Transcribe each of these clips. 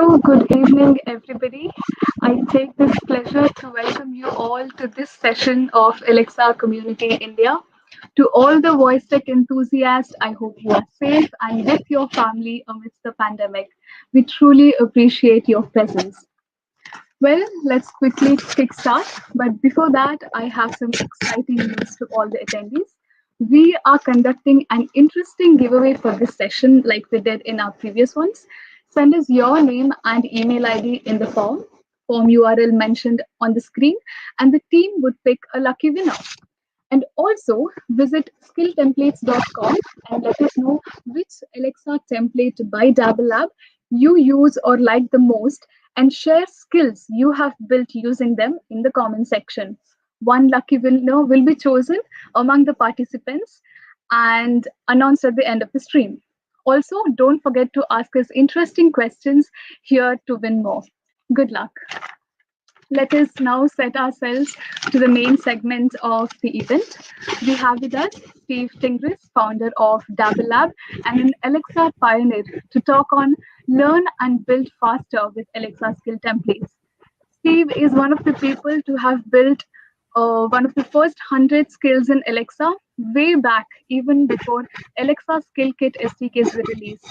Hello, good evening, everybody. I take this pleasure to welcome you all to this session of Alexa Community India. To all the voice tech enthusiasts, I hope you are safe and with your family amidst the pandemic. We truly appreciate your presence. Well, let's quickly kickstart. But before that, I have some exciting news to all the attendees. We are conducting an interesting giveaway for this session, like we did in our previous ones. Send us your name and email ID in the form URL mentioned on the screen, and the team would pick a lucky winner. And also visit skilltemplates.com and let us know which Alexa template by Dabble Lab you use or like the most, and share skills you have built using them in the comment section. One lucky winner will be chosen among the participants and announced at the end of the stream. Also, don't forget to ask us interesting questions here to win more. Good luck. Let us now set ourselves to the main segment of the event. We have with us Steve Tingiris, founder of Dabble Lab and an Alexa pioneer, to talk on learn and build faster with Alexa skill templates. Steve is one of the people to have built one of the first 100 skills in Alexa way back, even before Alexa Skill Kit SDKs were released.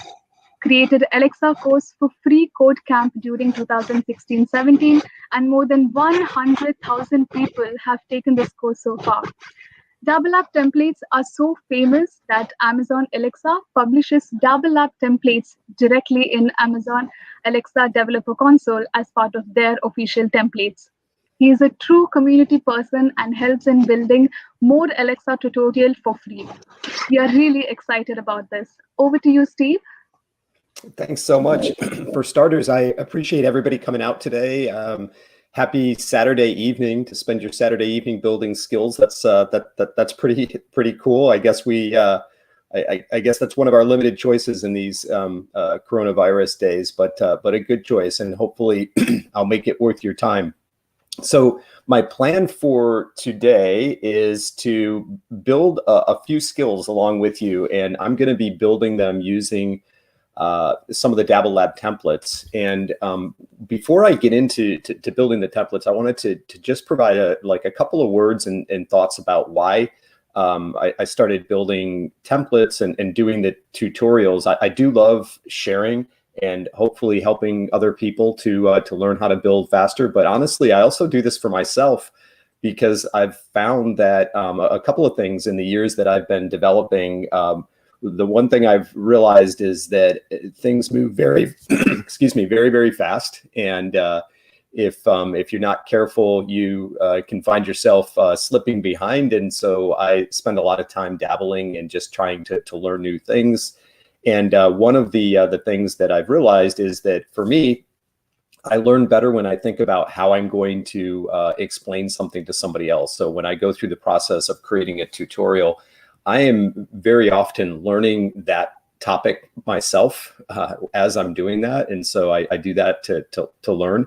Created Alexa course for free code camp during 2016-17, and more than 100,000 people have taken this course so far. Dabble Lab templates are so famous that Amazon Alexa publishes Dabble Lab templates directly in Amazon Alexa Developer Console as part of their official templates. He is a true community person and helps in building more Alexa tutorial for free. We are really excited about this. Over to you, Steve. Thanks so much. For starters, I appreciate everybody coming out today. Happy Saturday evening to spend your Saturday evening building skills. That's pretty cool. I guess I guess that's one of our limited choices in these coronavirus days, but a good choice, and hopefully I'll make it worth your time. So my plan for today is to build a few skills along with you, and I'm going to be building them using some of the Dabble Lab templates. And before I get into building the templates, I wanted to just provide a couple of words and thoughts about why I started building templates and doing the tutorials. I do love sharing and hopefully helping other people to learn how to build faster. But honestly, I also do this for myself because I've found that a couple of things in the years that I've been developing. The one thing I've realized is that things move very, very, very fast. And if you're not careful, you can find yourself slipping behind. And so I spend a lot of time dabbling and just trying to learn new things. And one of the things that I've realized is that for me, I learn better when I think about how I'm going to explain something to somebody else. So when I go through the process of creating a tutorial, I am very often learning that topic myself as I'm doing that. And so I do that to learn.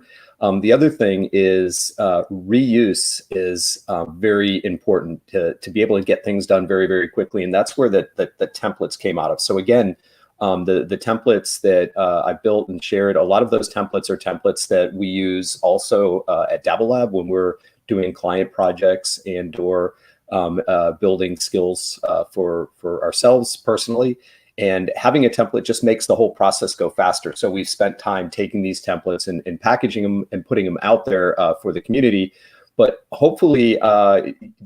The other thing is reuse is very important to be able to get things done very, very quickly. And that's where the templates came out of. So again, the templates that I built and shared, a lot of those templates are templates that we use also at Dabble Lab when we're doing client projects and or building skills for ourselves personally. And having a template just makes the whole process go faster. So we've spent time taking these templates and packaging them and putting them out there for the community. But hopefully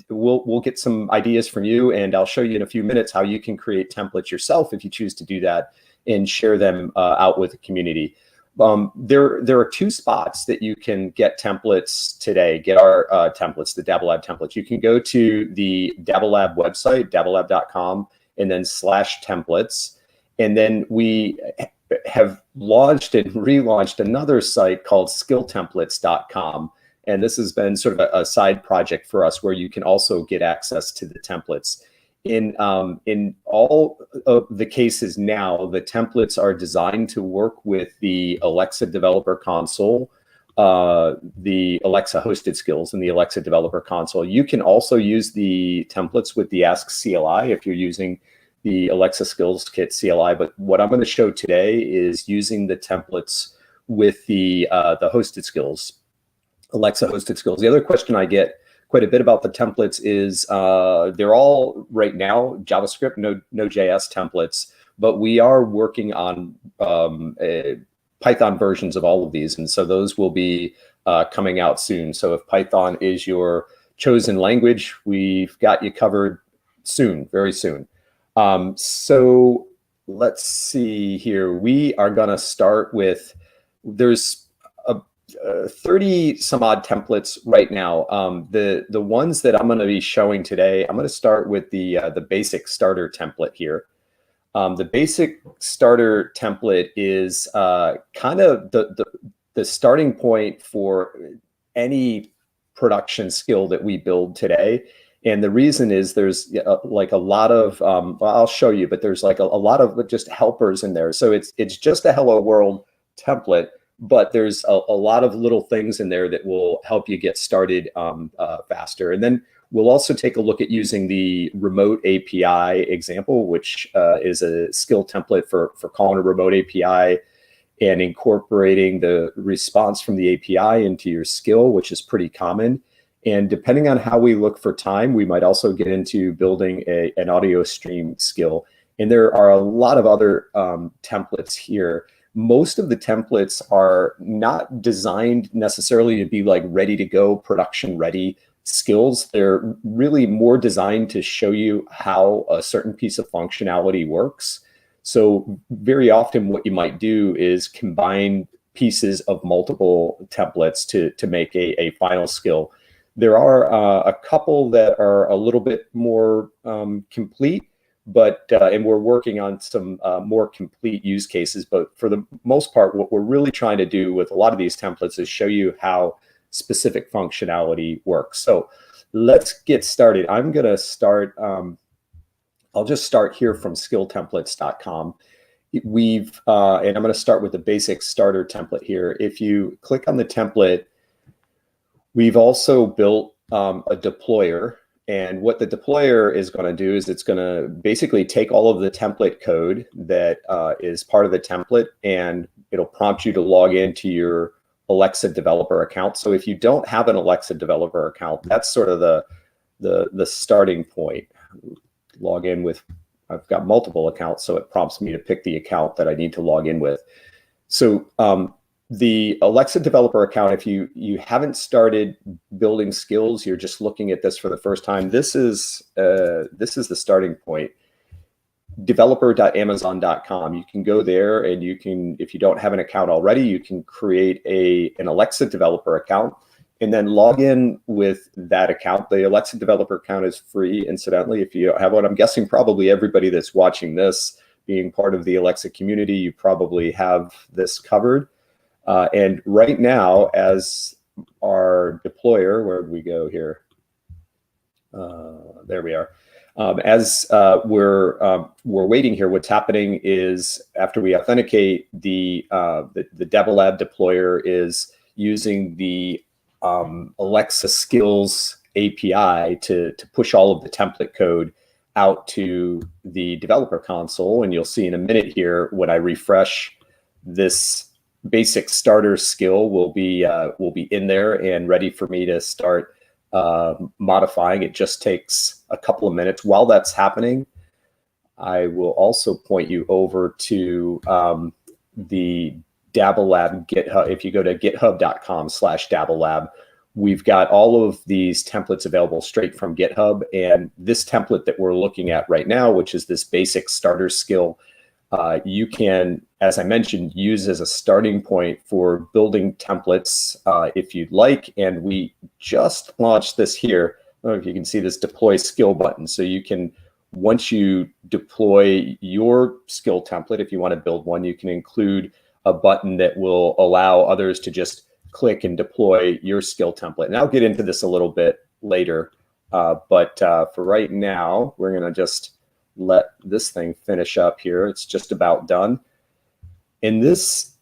we'll get some ideas from you, and I'll show you in a few minutes how you can create templates yourself if you choose to do that and share them out with the community. There are two spots that you can get templates today, get our templates, the Dabble Lab templates. You can go to the Dabble Lab website, dabblelab.com, and then /templates. And then we have launched and relaunched another site called skilltemplates.com. And this has been sort of a side project for us where you can also get access to the templates. In all of the cases now, the templates are designed to work with the Alexa Developer Console, the Alexa hosted skills and the Alexa Developer Console. You can also use the templates with the Ask CLI if you're using the Alexa Skills Kit CLI. But what I'm going to show today is using the templates with the hosted skills, Alexa hosted skills. The other question I get quite a bit about the templates is they're all right now JavaScript, Node.js templates, but we are working on Python versions of all of these, and so those will be coming out soon. So if Python is your chosen language, we've got you covered soon, very soon. So let's see here. We are going to start with, there's 30 some odd templates right now. The ones that I'm going to be showing today, I'm going to start with the basic starter template here. The basic starter template is kind of the starting point for any production skill that we build today. And the reason is there's like a lot of, well, I'll show you, but there's like a lot of just helpers in there. So it's just a hello world template, but there's a lot of little things in there that will help you get started faster. And then we'll also take a look at using the remote API example, which is a skill template for calling a remote API and incorporating the response from the API into your skill, which is pretty common. And depending on how we look for time, we might also get into building an audio stream skill. And there are a lot of other templates here. Most of the templates are not designed necessarily to be like ready to go, production ready skills. They're really more designed to show you how a certain piece of functionality works. So very often what you might do is combine pieces of multiple templates to make a final skill. There are a couple that are a little bit more complete, but and we're working on some more complete use cases. But for the most part, what we're really trying to do with a lot of these templates is show you how specific functionality works. So let's get started. I'm going to start. I'll just start here from skilltemplates.com. And I'm going to start with the basic starter template here. If you click on the template, we've also built a deployer. And what the deployer is going to do is it's going to basically take all of the template code that is part of the template, and it'll prompt you to log into your Alexa developer account. So if you don't have an Alexa developer account, that's sort of the starting point. Log in with, I've got multiple accounts, so it prompts me to pick the account that I need to log in with. So the Alexa developer account, if you haven't started building skills, you're just looking at this for the first time, this is the starting point. Developer.amazon.com. You can go there and you can, if you don't have an account already, you can create an Alexa developer account and then log in with that account. The Alexa developer account is free, incidentally, if you don't have one. I'm guessing probably everybody that's watching this, being part of the Alexa community, you probably have this covered. And right now, as our deployer, where did we go here? There we are. As we're waiting here, what's happening is after we authenticate, the Dabble Lab deployer is using the Alexa Skills API to push all of the template code out to the developer console. And you'll see in a minute here, when I refresh, this basic starter skill will be in there and ready for me to start modifying. It just takes a couple of minutes. While that's happening, I will also point you over to the Dabble Lab GitHub. If you go to github.com/Dabble Lab, we've got all of these templates available straight from GitHub. And this template that we're looking at right now, which is this basic starter skill, you can, as I mentioned, use as a starting point for building templates if you'd like. And we just launched this here. I don't know if you can see this deploy skill button. So you can, once you deploy your skill template, if you want to build one, you can include a button that will allow others to just click and deploy your skill template. And I'll get into this a little bit later. But for right now, we're going to just let this thing finish up here. It's just about done. In this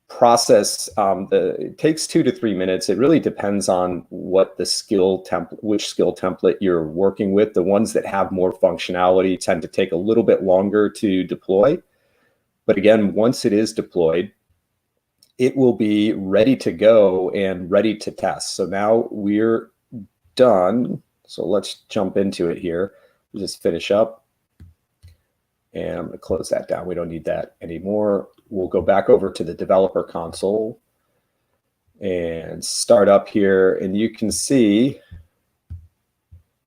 process, it takes 2 to 3 minutes. It really depends on what the skill template, which skill template you're working with. The ones that have more functionality tend to take a little bit longer to deploy. But again, once it is deployed, it will be ready to go and ready to test. So now we're done. So let's jump into it here. We'll just finish up. And I'm going to close that down. We don't need that anymore. We'll go back over to the developer console and start up here. And you can see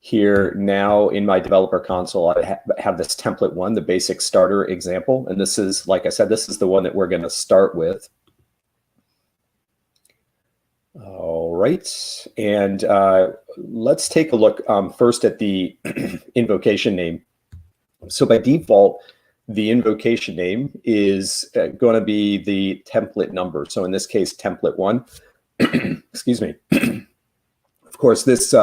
here now in my developer console, I have this template one, the basic starter example. And this is, like I said, this is the one that we're going to start with. All right. And let's take a look first at the invocation name. So by default, the invocation name is going to be the template number. So in this case, template one. Excuse me. Of course, this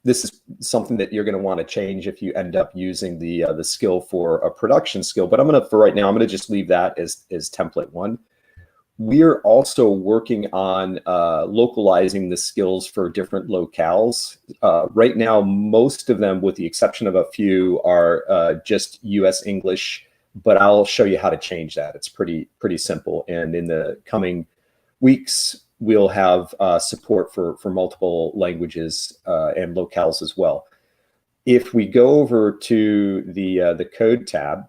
is something that you're going to want to change if you end up using the skill for a production skill. But for right now, I'm going to just leave that as template one. We're also working on localizing the skills for different locales. Right now, most of them, with the exception of a few, are just US English, but I'll show you how to change that. It's pretty simple. And in the coming weeks, we'll have support for multiple languages and locales as well. If we go over to the code tab,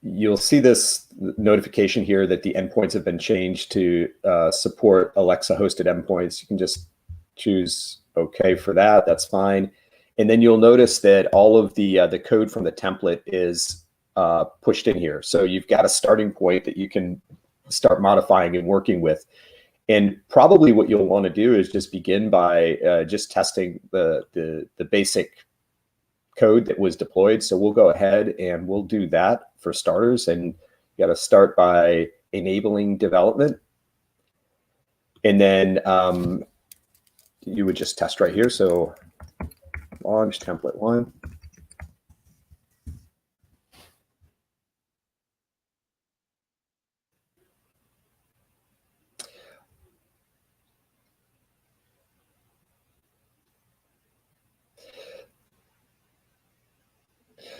you'll see this notification here that the endpoints have been changed to support Alexa hosted endpoints. You can just choose OK for that. That's fine. And then you'll notice that all of the code from the template is pushed in here. So you've got a starting point that you can start modifying and working with. And probably what you'll want to do is just begin by just testing the basic code that was deployed. So we'll go ahead and we'll do that for starters. And you got to start by enabling development. And then you would just test right here. So launch template one.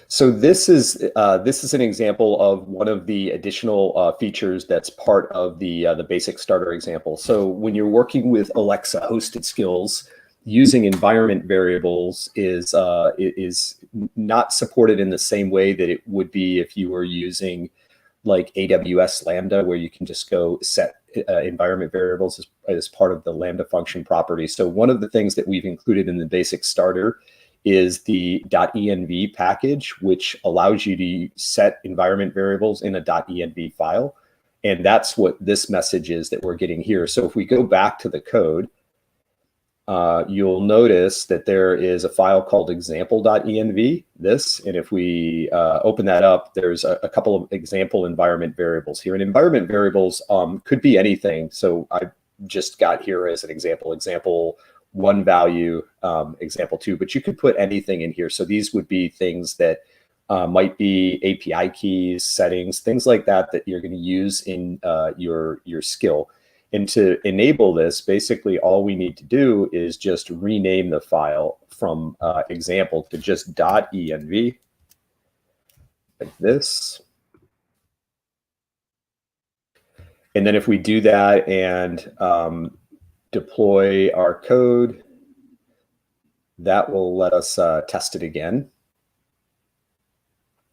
So this is an example of one of the additional features that's part of the basic starter example. So when you're working with Alexa hosted skills, using environment variables is not supported in the same way that it would be if you were using like AWS Lambda, where you can just go set environment variables as part of the Lambda function property. So one of the things that we've included in the basic starter is the .env package, which allows you to set environment variables in a .env file. And that's what this message is that we're getting here. So if we go back to the code, you'll notice that there is a file called example.env, and if we open that up, there's a couple of example environment variables here. And environment variables could be anything. So I just got here as an example one value, example two, but you could put anything in here. So these would be things that might be API keys, settings, things like that you're going to use in your skill. And to enable this, basically all we need to do is just rename the file from example to just .env, like this. And then if we do that and deploy our code, that will let us test it again.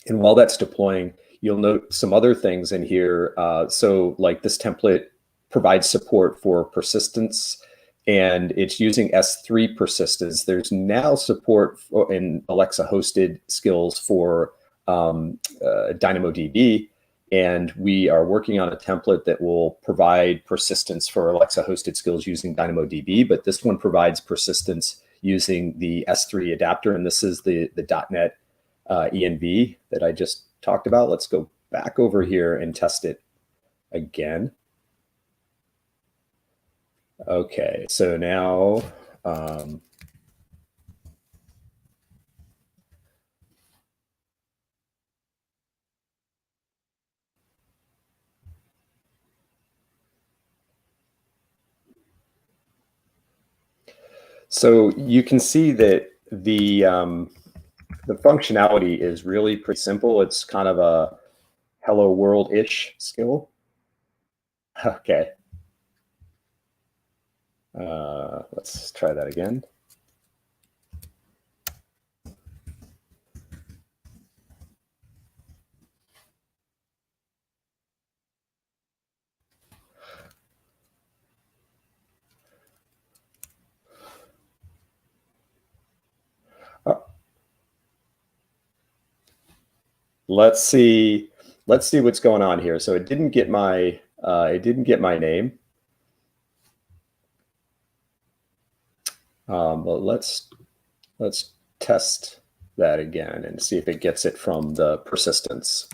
And while that's deploying, you'll note some other things in here. So like this template provides support for persistence, and it's using S3 persistence. There's now support in Alexa hosted skills for DynamoDB, and we are working on a template that will provide persistence for Alexa hosted skills using DynamoDB, but this one provides persistence using the S3 adapter, and this is the .NET env that I just talked about. Let's go back over here and test it again. Okay, so now so you can see that the functionality is really pretty simple. It's kind of hello world-ish skill. Okay. Let's try that again. Let's see what's going on here. So it didn't get my name. But let's test that again and see if it gets it from the persistence.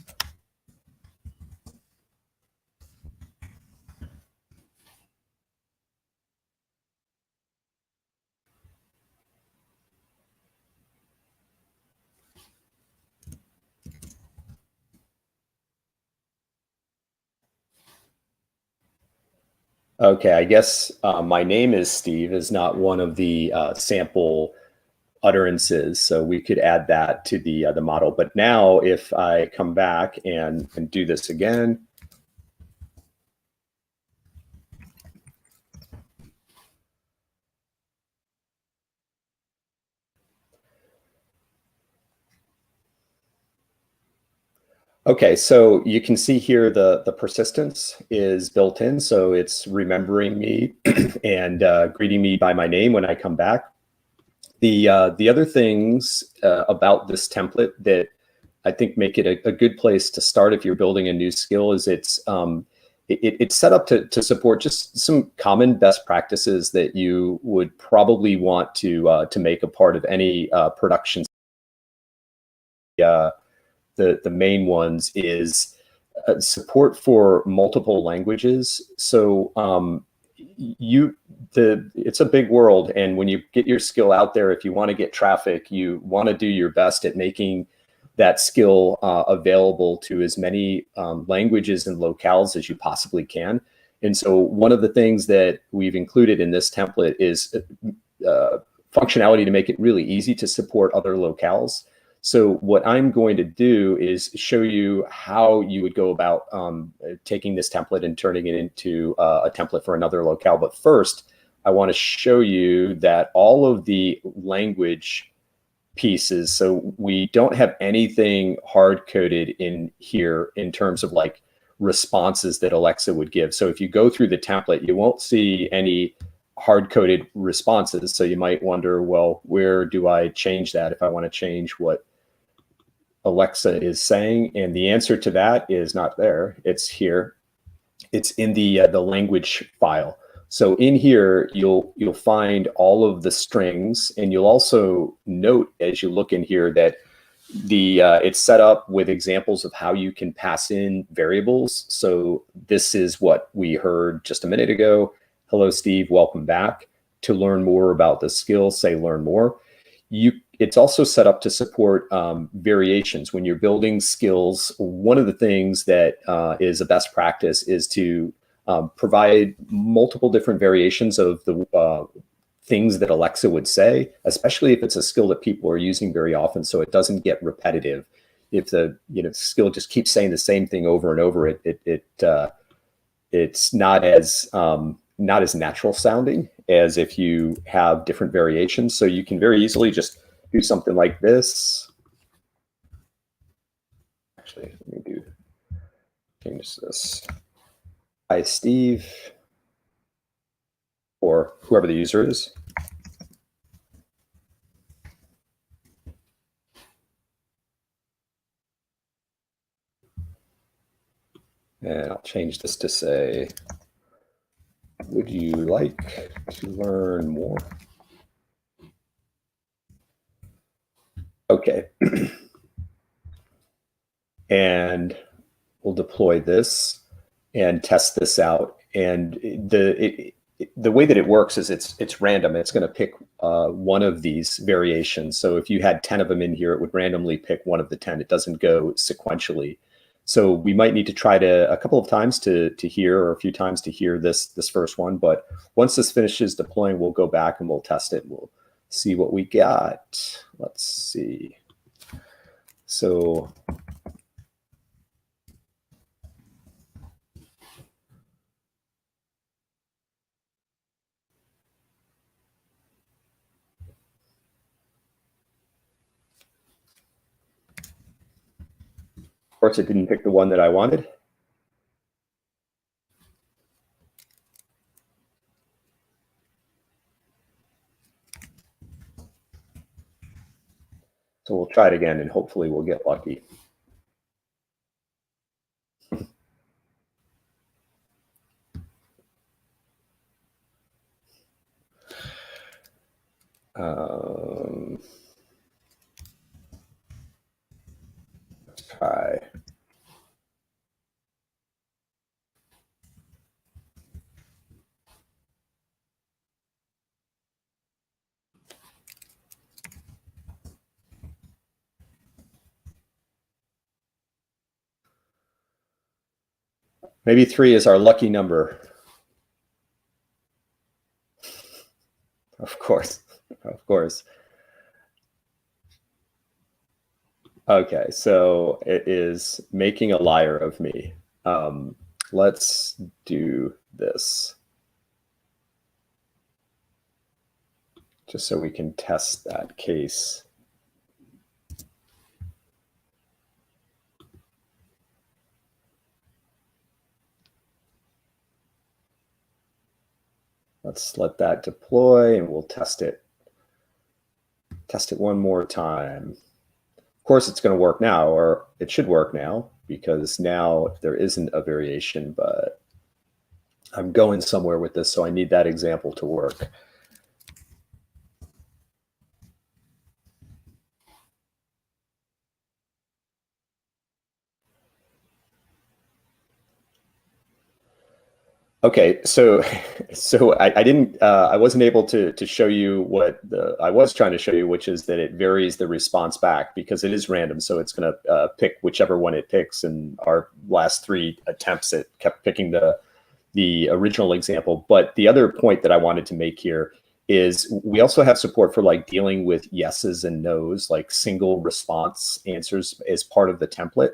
Okay, I guess my name is Steve is not one of the sample utterances, so we could add that to the model. But now, if I come back and do this again, okay, so you can see here the persistence is built in, so it's remembering me and greeting me by my name when I come back. The other things about this template that I think make it a good place to start if you're building a new skill is it's set up to support just some common best practices that you would probably want to make a part of any production. The main ones is support for multiple languages. So it's a big world, and when you get your skill out there, if you want to get traffic, you want to do your best at making that skill available to as many languages and locales as you possibly can. And so one of the things that we've included in this template is functionality to make it really easy to support other locales. So what I'm going to do is show you how you would go about taking this template and turning it into a template for another locale. But first, I want to show you that all of the language pieces, so we don't have anything hard-coded in here in terms of like responses that Alexa would give. So if you go through the template, you won't see any hard-coded responses. So you might wonder, well, where do I change that if I want to change what Alexa is saying? And the answer to that is not there. It's here. It's in the language file. So in here, you'll find all of the strings, and you'll also note as you look in here that it's set up with examples of how you can pass in variables. So this is what we heard just a minute ago. Hello, Steve, welcome back. To learn more about the skill, say learn more. It's also set up to support variations. When you're building skills, one of the things that is a best practice is to provide multiple different variations of the things that Alexa would say, especially if it's a skill that people are using very often, so it doesn't get repetitive. If the skill just keeps saying the same thing over and over, it's not as natural sounding as if you have different variations. So you can very easily just do something like this. Actually, let me change this. Hi, Steve, or whoever the user is. And I'll change this to say, would you like to learn more? Okay. And we'll deploy this and test this out. And the way that it works is it's random. It's going to pick one of these variations. So if you had 10 of them in here, it would randomly pick one of the 10. It doesn't go sequentially. So we might need to try a couple of times to hear, or a few times to hear this first one. But once this finishes deploying, we'll go back and we'll test it. We'll see what we got. Let's see. So course, it didn't pick the one that I wanted. So we'll try it again and hopefully we'll get lucky. Let's try. Maybe 3 is our lucky number. Of course, of course. Okay, so it is making a liar of me. Let's do this. Just so we can test that case. Let's let that deploy and we'll test it. Test it one more time. Of course, it's going to work now, or it should work now, because now there isn't a variation, but I'm going somewhere with this, so I need that example to work. Okay, so I wasn't able to show you what I was trying to show you, which is that it varies the response back because it is random. So it's going to pick whichever one it picks. And our last 3 attempts, it kept picking the original example. But the other point that I wanted to make here is we also have support for like dealing with yeses and nos, like single response answers as part of the template.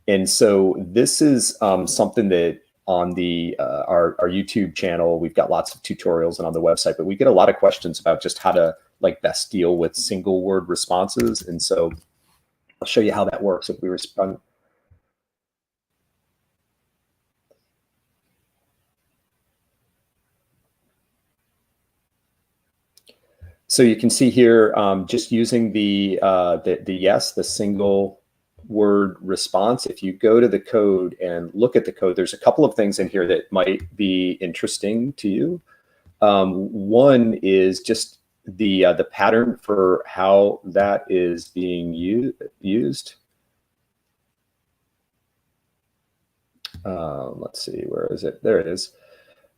And so this is something that on the our YouTube channel, we've got lots of tutorials, and on the website, but we get a lot of questions about just how to like best deal with single word responses. And so I'll show you how that works if we respond. So you can see here, just using the yes, the single word response. If you go to the code and look at the code, there's a couple of things in here that might be interesting to you. One is just the pattern for how that is being used. Let's see, where is it? There it is.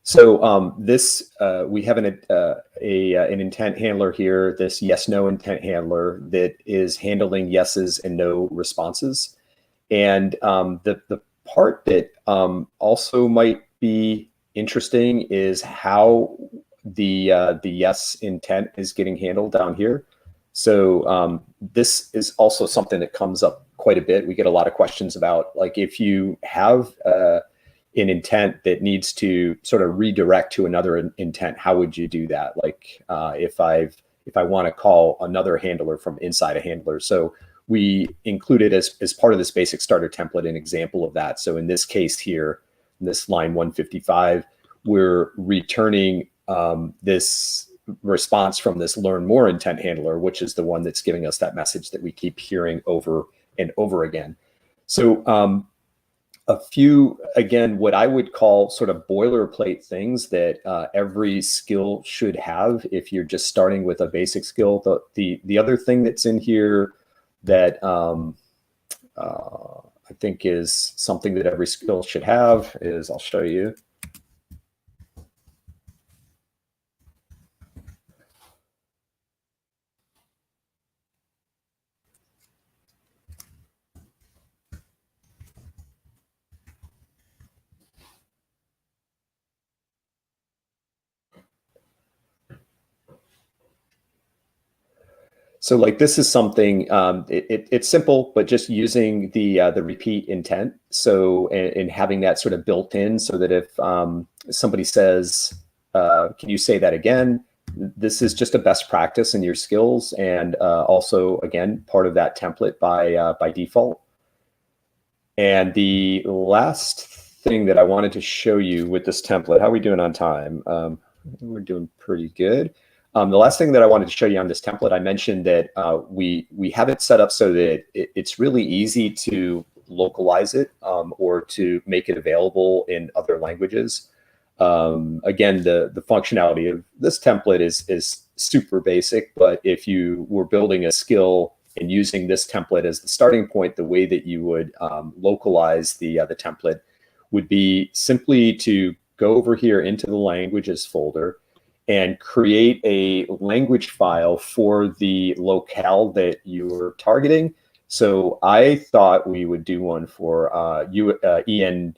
So this we have an intent handler here, this yes/no intent handler that is handling yeses and no responses. And the part that also might be interesting is how the yes intent is getting handled down here. So this is also something that comes up quite a bit. We get a lot of questions about, like, if you have an intent that needs to sort of redirect to another intent, how would you do that? Like if I want to call another handler from inside a handler. So we included as part of this basic starter template an example of that. So in this case here, in this line 155, we're returning this response from this learn more intent handler, which is the one that's giving us that message that we keep hearing over and over again. So a few, again, what I would call sort of boilerplate things that every skill should have if you're just starting with a basic skill. The other thing that's in here that I think is something that every skill should have is, I'll show you. So like this is something, it's simple, but just using the repeat intent. So and having that sort of built in so that if somebody says, can you say that again? This is just a best practice in your skills, and also, again, part of that template by default. And the last thing that I wanted to show you with this template, how are we doing on time? We're doing pretty good. The last thing that I wanted to show you on this template, I mentioned that we have it set up so that it's really easy to localize it or to make it available in other languages. Again, the functionality of this template is super basic, but if you were building a skill and using this template as the starting point, the way that you would localize the template would be simply to go over here into the languages folder and create a language file for the locale that you're targeting. So I thought we would do one for EN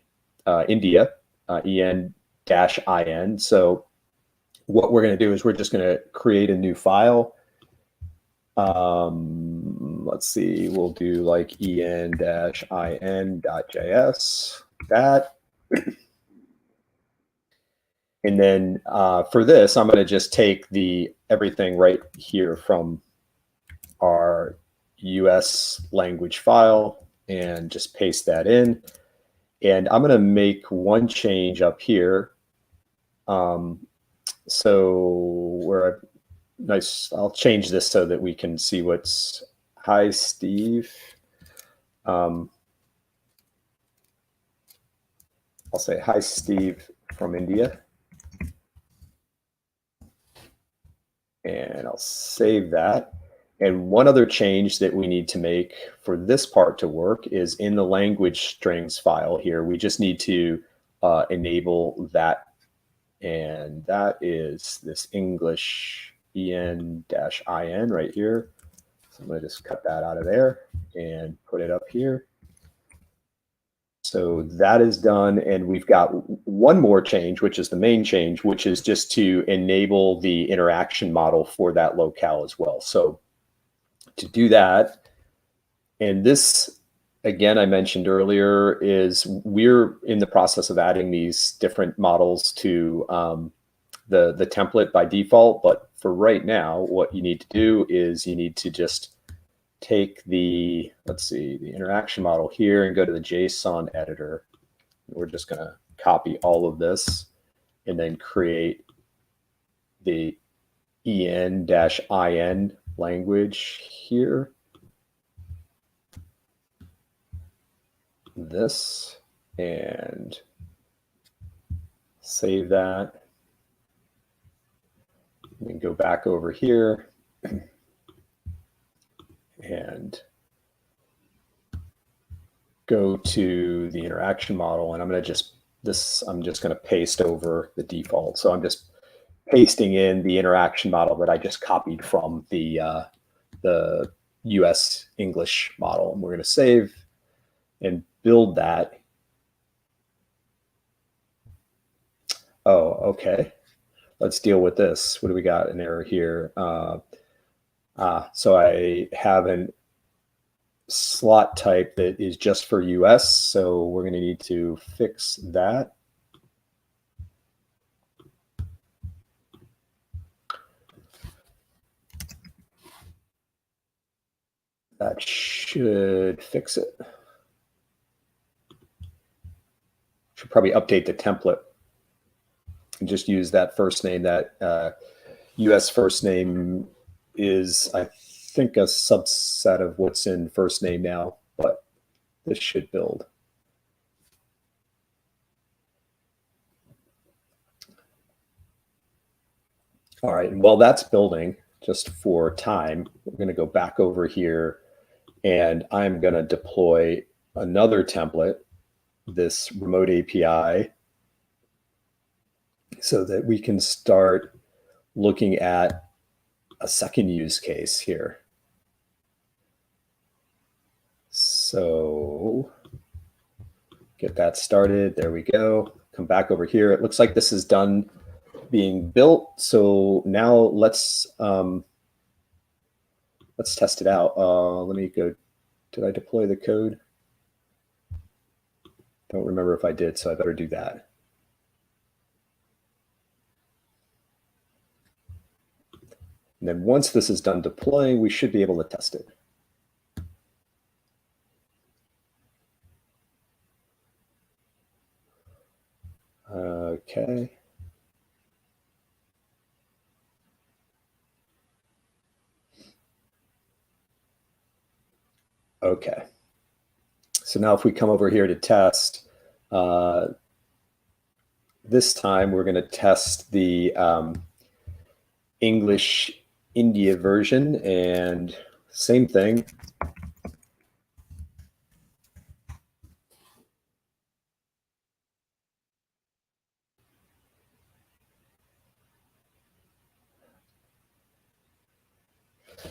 India, EN-IN. So what we're going to do is we're just going to create a new file. Let's see, we'll do like en-in.js, that. And then for this, I'm going to just take everything right here from our US language file and just paste that in. And I'm going to make one change up here. So where I'll change this so that we can see what's, hi, Steve. I'll say, hi, Steve from India. And I'll save that. And one other change that we need to make for this part to work is in the language strings file here, we just need to enable that. And that is this English en-in right here. So I'm going to just cut that out of there and put it up here. So that is done, and we've got one more change, which is the main change, which is just to enable the interaction model for that locale as well. So to do that, and this, again, I mentioned earlier, is we're in the process of adding these different models to the template by default. But for right now, what you need to do is you need to just take the, let's see, the interaction model here and go to the JSON editor. We're just going to copy all of this and then create the en-in language here. This, and save that. And then go back over here and go to the interaction model, and I'm going to I'm just going to paste over the default. So I'm just pasting in the interaction model that I just copied from the US English model. And we're going to save and build that. Oh, okay. Let's deal with this. What do we got? An error here. So I have an slot type that is just for US. So we're going to need to fix that. That should fix it. Should probably update the template and just use that first name. That US first name is, I think, a subset of what's in first name now, but this should build. All right, and while that's building, just for time, we're going to go back over here, and I'm going to deploy another template, this remote API, so that we can start looking at a second use case here. So get that started. There we go. Come back over here. It looks like this is done being built. So now let's test it out. Let me go. Did I deploy the code? Don't remember if I did, so I better do that. And then once this is done deploying, we should be able to test it. Okay. Okay. So now if we come over here to test, this time we're going to test the English India version, and same thing.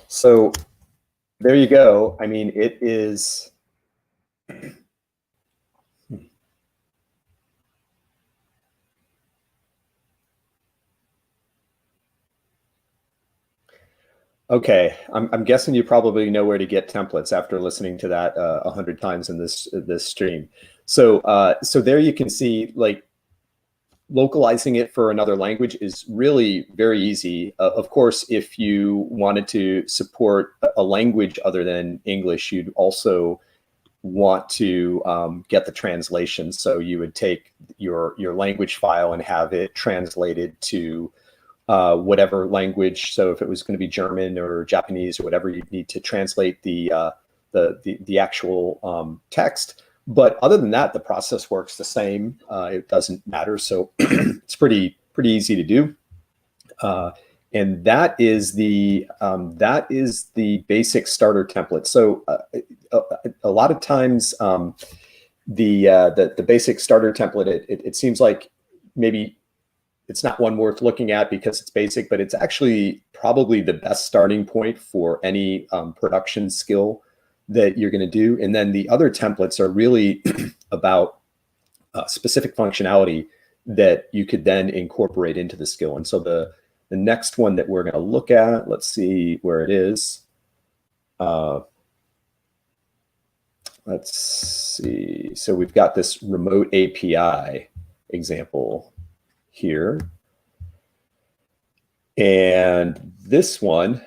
So there you go. I mean, it is. Okay, I'm guessing you probably know where to get templates after listening to that 100 times in this stream. So there you can see, like, localizing it for another language is really very easy. Of course, if you wanted to support a language other than English, you'd also want to get the translation. So you would take your language file and have it translated to whatever language. So if it was going to be German or Japanese or whatever, you'd need to translate the actual text. But other than that, the process works the same. It doesn't matter. So it's pretty easy to do. And that is the basic starter template. So a lot of times the basic starter template, it seems like maybe it's not one worth looking at because it's basic, but it's actually probably the best starting point for any production skill that you're going to do. And then the other templates are really about specific functionality that you could then incorporate into the skill. And so the next one that we're going to look at, let's see where it is. Let's see. So we've got this remote API example here. And this one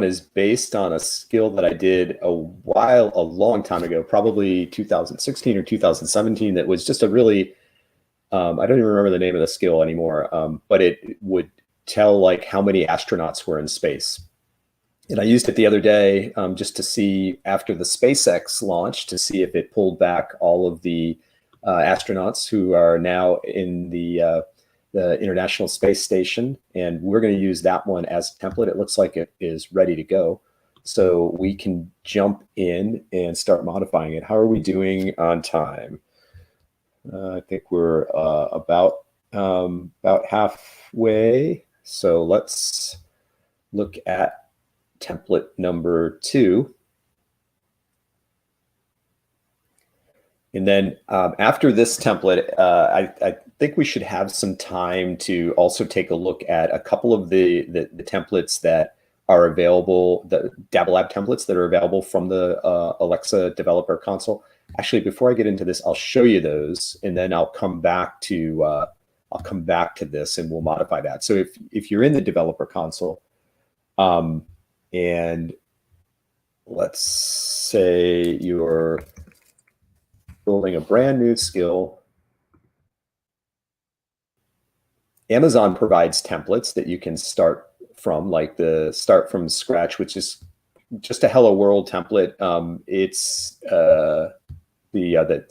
is based on a skill that I did a long time ago, probably 2016 or 2017. That was just a really, I don't even remember the name of the skill anymore, but it would tell like how many astronauts were in space. And I used it the other day just to see, after the SpaceX launch, to see if it pulled back all of the astronauts who are now in the International Space Station. And we're going to use that one as a template. It looks like it is ready to go. So we can jump in and start modifying it. How are we doing on time? I think we're about halfway. So let's look at template number 2. And then after this template, I think we should have some time to also take a look at a couple of the templates that are available, the Dabble Lab templates that are available from the Alexa developer console. Actually, before I get into this, I'll show you those, and then I'll come back to this, and we'll modify that. So if you're in the developer console, and let's say you're building a brand new skill, Amazon provides templates that you can start from, like the start from scratch, which is just a hello world template. It's the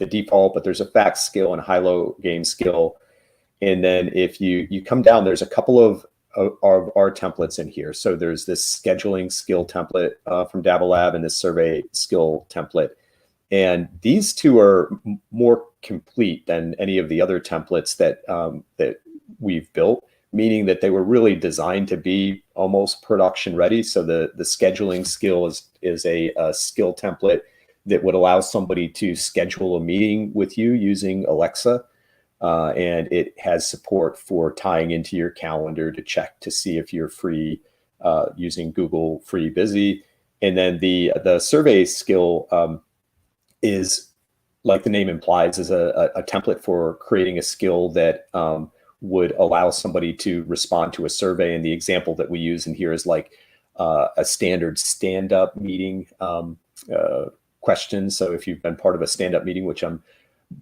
default, but there's a fact skill and a high-low game skill. And then if you come down, there's a couple of our templates in here. So there's this scheduling skill template from Dabble Lab and this survey skill template. And these two are more complete than any of the other templates that that we've built, meaning that they were really designed to be almost production ready. So the scheduling skill is a skill template that would allow somebody to schedule a meeting with you using Alexa. And it has support for tying into your calendar to check to see if you're free using Google Free Busy. And then the survey skill is, like the name implies, is a template for creating a skill that would allow somebody to respond to a survey. And the example that we use in here is like a standard stand-up meeting question. So if you've been part of a stand-up meeting, which I'm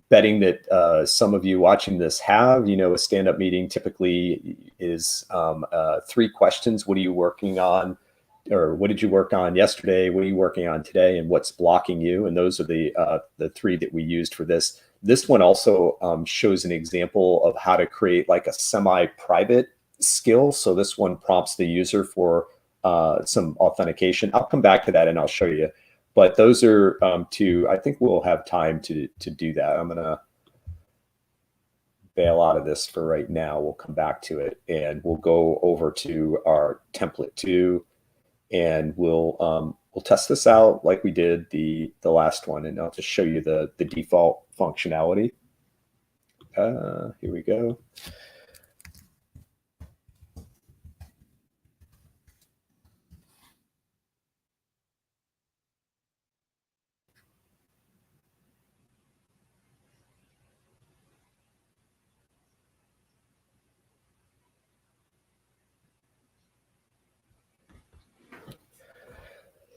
betting that some of you watching this have. A stand-up meeting typically is 3 questions. What are you working on? Or what did you work on yesterday? What are you working on today? And what's blocking you? And those are the 3 that we used for this. This one also shows an example of how to create like a semi-private skill. So this one prompts the user for some authentication. I'll come back to that and I'll show you. But those are 2. I think we'll have time to do that. I'm gonna bail out of this for right now. We'll come back to it and we'll go over to our template 2. And we'll test this out like we did the last one, and I'll just show you the default functionality. Here we go.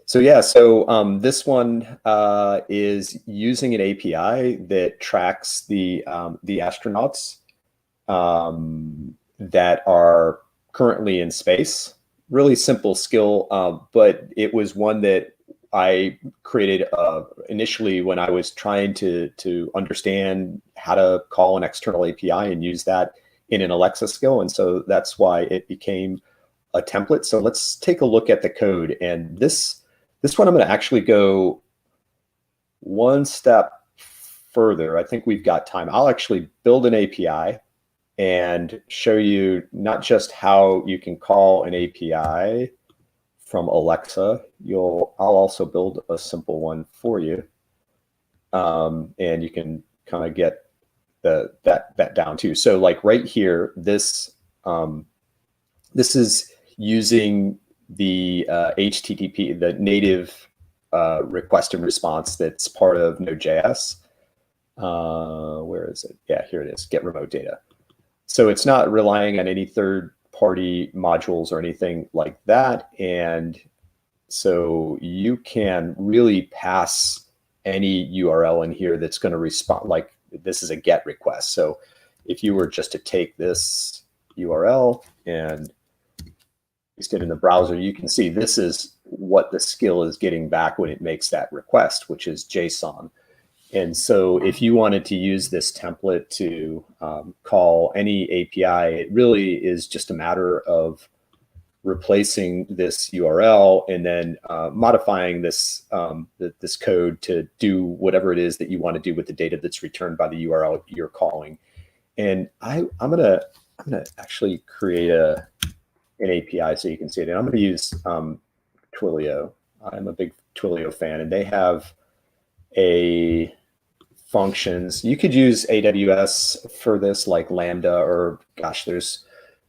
So yeah, this one is using an API that tracks the astronauts that are currently in space. Really simple skill, but it was one that I created initially when I was trying to understand how to call an external API and use that in an Alexa skill, and so that's why it became a template. So let's take a look at the code, and this one I'm going to actually go one step further. I think we've got time. I'll actually build an API and show you not just how you can call an API from Alexa. I'll also build a simple one for you, and you can kind of get that down too. So like right here, this is using the HTTP, the native request and response that's part of Node.js. Where is it? Yeah, here it is, get remote data. So it's not relying on any third-party modules or anything like that. And so you can really pass any URL in here that's going to respond, like this is a GET request. So if you were just to take this URL and paste it in the browser, you can see this is what the skill is getting back when it makes that request, which is JSON. And so if you wanted to use this template to call any API, it really is just a matter of replacing this URL and then modifying this this code to do whatever it is that you want to do with the data that's returned by the URL you're calling. And I'm gonna actually create an API so you can see it. And I'm gonna use Twilio. I'm a big Twilio fan, and they have a functions. You could use AWS for this, like Lambda, or gosh, there's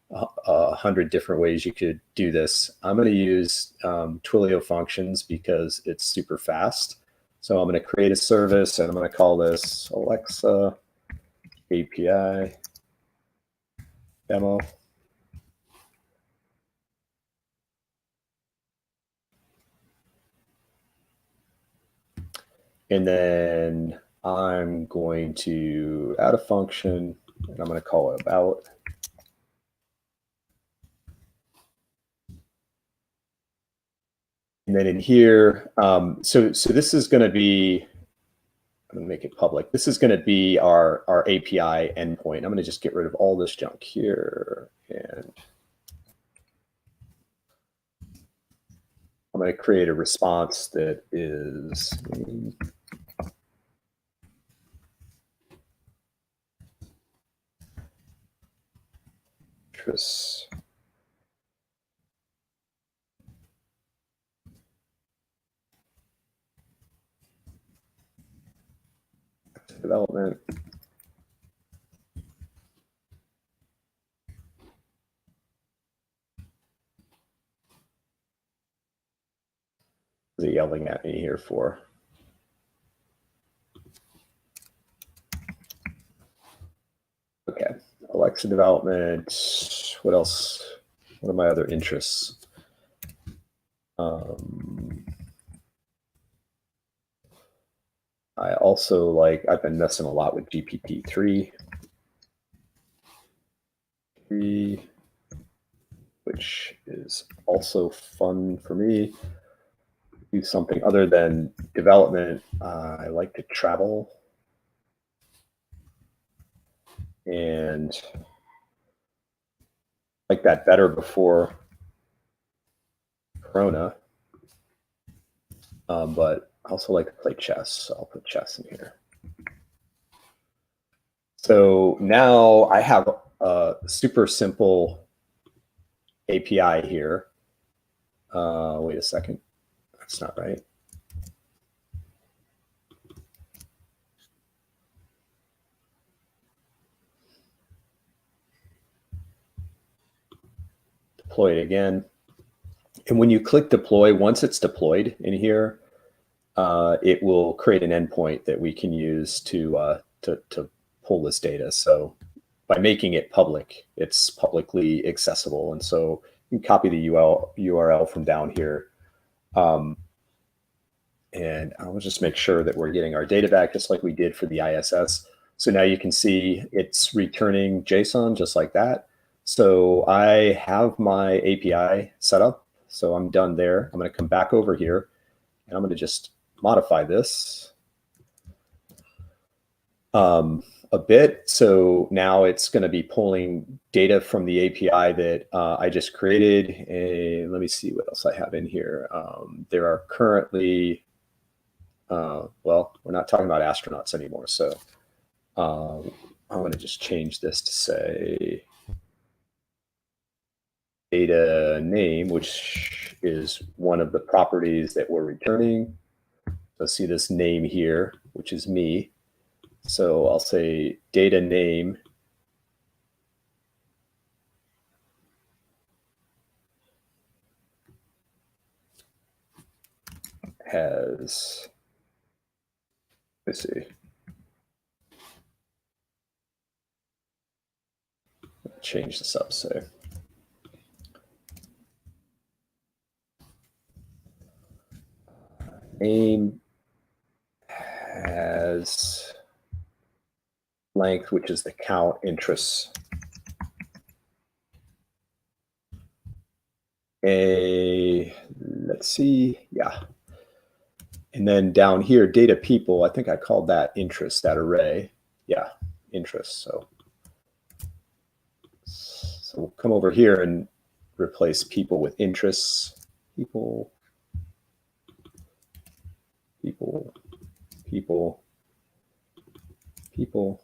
100 different ways you could do this. I'm going to use Twilio functions because it's super fast. So I'm going to create a service, and I'm going to call this Alexa API demo. And then I'm going to add a function, and I'm going to call it about. And then in here, so this is going to be, I'm going to make it public. This is going to be our API endpoint. I'm going to just get rid of all this junk here, and I'm going to create a response that is development. What is he yelling at me here for? Okay, Alexa development. What else? What are my other interests? I also I've been messing a lot with GPT-3, which is also fun for me. Do something other than development. I like to travel, and like that better before Corona. But I also like to play chess, so I'll put chess in here. So now I have a super simple API here. Wait a second, that's not right. Deploy it again. And when you click deploy, once it's deployed in here, it will create an endpoint that we can use to pull this data. So by making it public, it's publicly accessible. And so you can copy the URL from down here. And I'll just make sure that we're getting our data back just like we did for the ISS. So now you can see it's returning JSON just like that. So I have my API set up. So I'm done there. I'm going to come back over here and I'm going to just modify this a bit. So now it's going to be pulling data from the API that I just created. And let me see what else I have in here. There are currently, well, we're not talking about astronauts anymore. So I'm going to just change this to say data name, which is one of the properties that we're returning. So see this name here, which is me. So I'll say data name has, let's see, change this up, say. Name has length, which is the count interests. Let's see, yeah. And then down here, data people, I think I called that interest, that array. Yeah, interest. So we'll come over here and replace people with interests. People, people, people, people,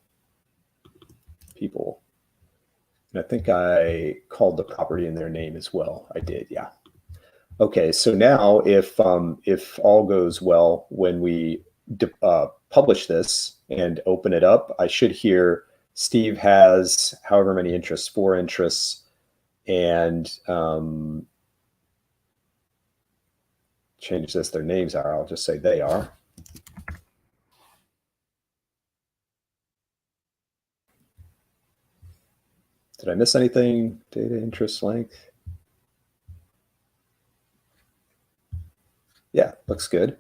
people. And I think I called the property in their name as well. I did, yeah. Okay, so now if all goes well, when we publish this and open it up, I should hear Steve has however many interests, 4 interests, and change this, their names are, I'll just say they are. Did I miss anything? Data interest length. Yeah, looks good.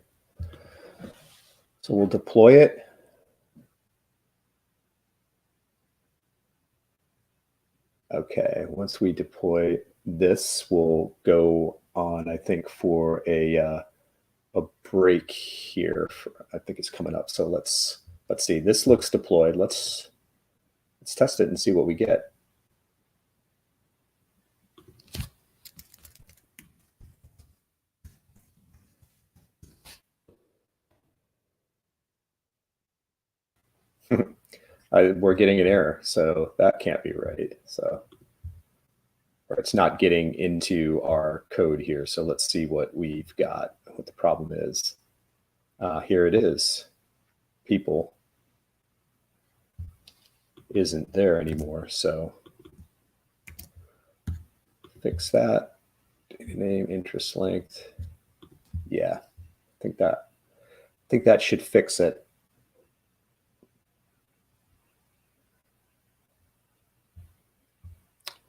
So we'll deploy it. Okay, once we deploy this, we'll go on, I think, for a break here. I think it's coming up. So let's see. This looks deployed. Let's test it and see what we get. We're getting an error, so that can't be right. So, or it's not getting into our code here. So let's see what we've got, what the problem is. Here it is. People isn't there anymore. So fix that. Data name, interest length. Yeah, I think that should fix it.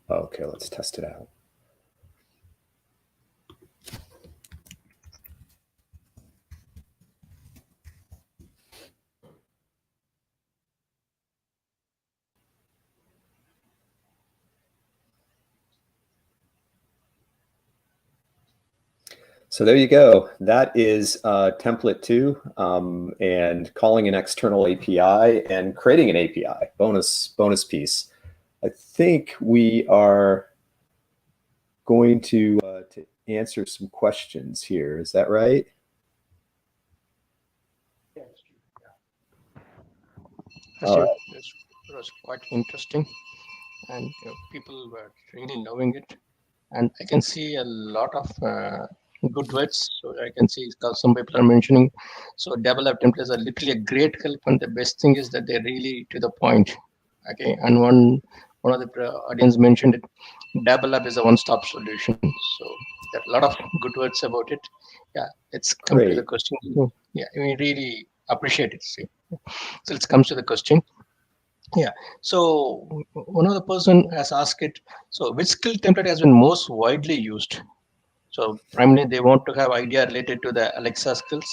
Okay, let's test it out. So there you go. That is template 2, and calling an external API and creating an API. Bonus piece. I think we are going to answer some questions here. Is that right? Steve, it was quite interesting, and people were really loving it. And I can see a lot of good words. So I can see some people are mentioning. So Dabble Lab templates are literally a great help, and the best thing is that they're really to the point. Okay, and one of the audience mentioned it. Dabble Lab is a one-stop solution. So there are a lot of good words about it. Yeah, let's come to the question. Yeah, we really appreciate it. See. So let's come to the question. Yeah. So one of the person has asked it. So which skill template has been most widely used? So primarily they want to have idea related to the Alexa skills.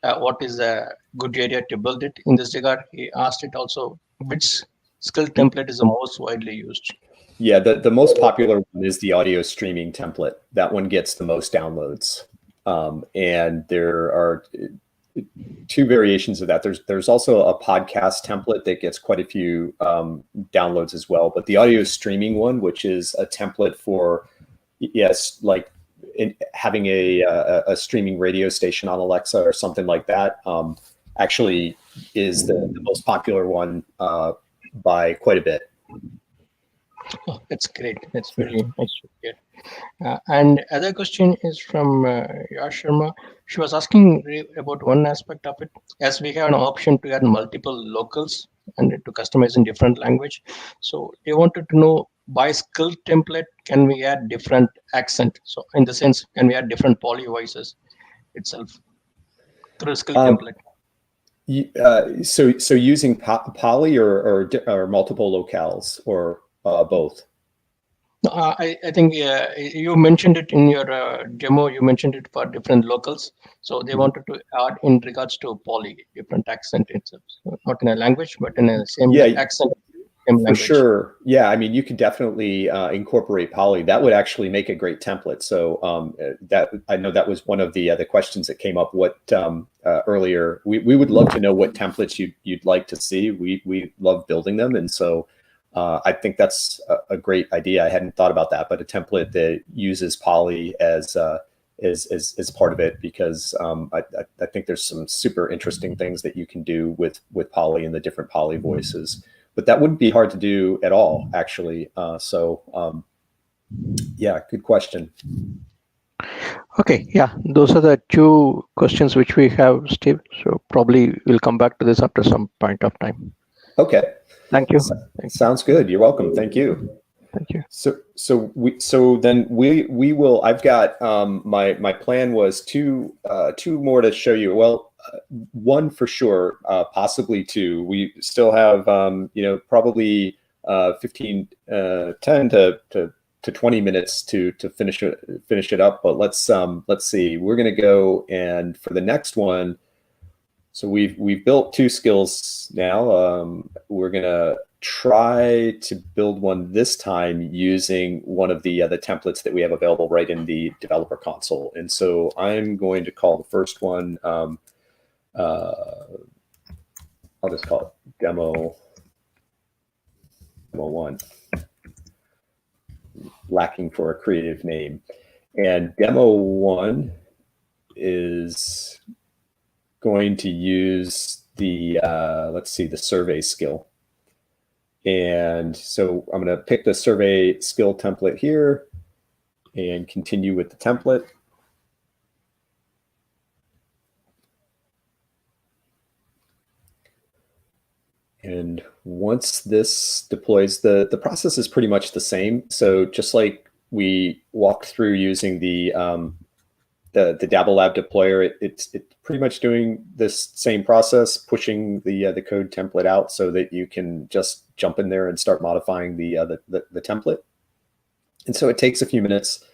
What is a good area to build it? In this regard, he asked it also which skill template is the most widely used. Yeah, the most popular one is the audio streaming template. That one gets the most downloads. And there are 2 variations of that. There's also a podcast template that gets quite a few downloads as well. But the audio streaming one, which is a template for, yes, like having a streaming radio station on Alexa or something like that, actually is the most popular one by quite a bit. Oh, that's great. That's very nice to hear. And other question is from Yash Sharma. She was asking about one aspect of it. As we have an option to add multiple locals and to customize in different language. So they wanted to know by skill template, can we add different accent? So in the sense, can we add different poly voices itself through skill template? So using poly or multiple locales or both? I think you mentioned it in your demo. You mentioned it for different locals. So they wanted to add in regards to poly, different accent itself. So not in a language, but in a same accent. For sure. Yeah, I mean, you could definitely incorporate poly. That would actually make a great template. So that I know that was one of the questions that came up. What earlier, we would love to know what templates you'd like to see. We love building them, and so I think that's a great idea. I hadn't thought about that, but a template that uses poly as part of it, because I think there's some super interesting things that you can do with poly and the different poly voices. But that wouldn't be hard to do at all, actually. Yeah, good question. Okay, yeah, those are the 2 questions which we have, Steve. So probably we'll come back to this after some point of time. Okay. Thank you. Sounds good. You're welcome. Thank you. Thank you. So then we will. I've got my plan was two more to show you. Well, one for sure, possibly 2. We still have probably 10 to 20 minutes to finish it up. But let's see. We're gonna go, and for the next one. So we've built 2 skills now. We're gonna try to build one this time using one of the templates that we have available right in the developer console. And so I'm going to call the first one, I'll just call it demo 1, lacking for a creative name. And demo 1 is going to use the, let's see, the survey skill. And so I'm going to pick the survey skill template here and continue with the template. And once this deploys, the process is pretty much the same. So just like we walked through using the Dabble Lab deployer, it's pretty much doing this same process, pushing the code template out so that you can just jump in there and start modifying the template. And so it takes a few minutes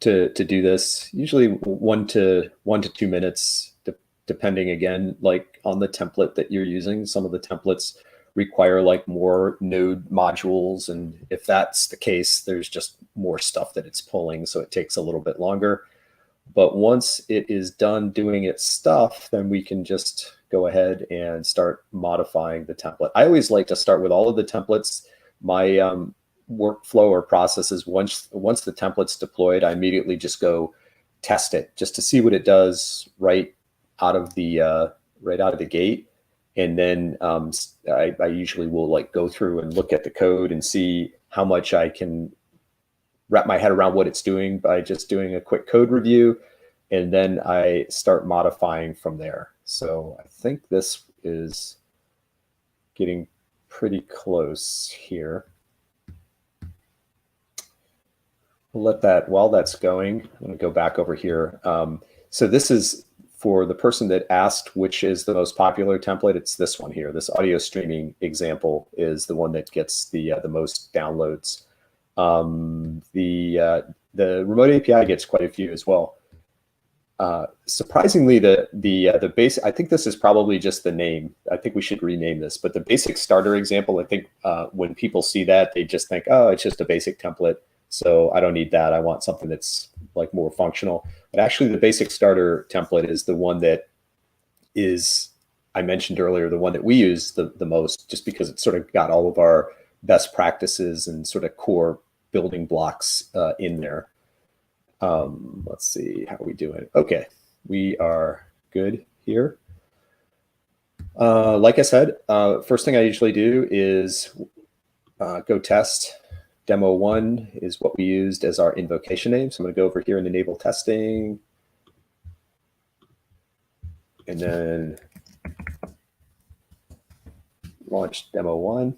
to do this, usually 1 to 2 minutes, depending again, like on the template that you're using. Some of the templates require like more node modules, and if that's the case, there's just more stuff that it's pulling, so it takes a little bit longer. But once it is done doing its stuff, then we can just go ahead and start modifying the template. I always like to start with all of the templates. My workflow or process is once the template's deployed, I immediately just go test it just to see what it does right out of the gate. And then I usually will like go through and look at the code and see how much I can wrap my head around what it's doing by just doing a quick code review. And then I start modifying from there. So I think this is getting pretty close here. We'll let that, while that's going, I'm going to go back over here. So this is for the person that asked which is the most popular template. It's this one here. This audio streaming example is the one that gets the most downloads. The remote API gets quite a few as well. Surprisingly, the base, I think this is probably just the name. I think we should rename this, but the basic starter example, I think when people see that, they just think, oh, it's just a basic template. So I don't need that. I want something that's like more functional. But actually the basic starter template is the one that is, I mentioned earlier, the one that we use the most, just because it's sort of got all of our best practices and sort of core building blocks in there. Let's see, how are we doing? Okay, we are good here. Like I said, first thing I usually do is go test. Demo 1 is what we used as our invocation name. So I'm going to go over here and enable testing. And then launch demo 1.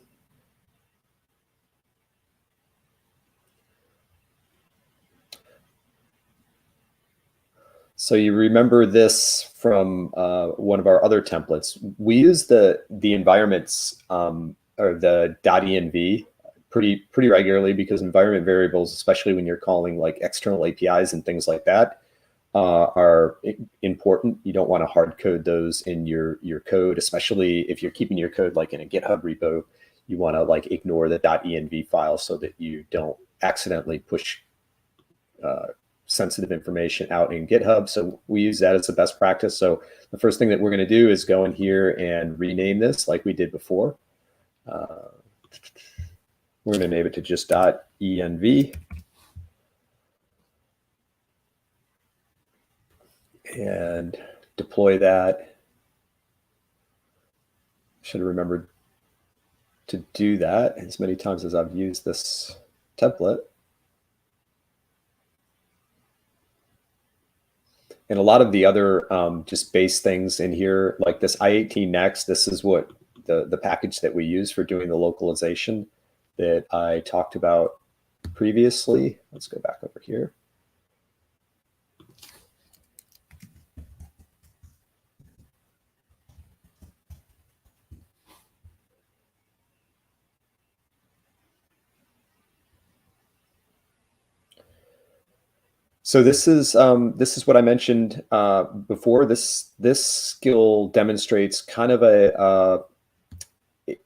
So you remember this from one of our other templates. We use the environments or the .env pretty regularly, because environment variables, especially when you're calling like external APIs and things like that, are important. You don't want to hard code those in your code, especially if you're keeping your code like in a GitHub repo. You want to like ignore the .env file so that you don't accidentally push sensitive information out in GitHub. So we use that as a best practice. So the first thing that we're going to do is go in here and rename this like we did before. We're going to name it to just .env. And deploy that. Should have remembered to do that as many times as I've used this template. And a lot of the other just base things in here, like this i18 next, this is what the package that we use for doing the localization that I talked about previously. Let's go back over here. So this is what I mentioned before. This skill demonstrates kind of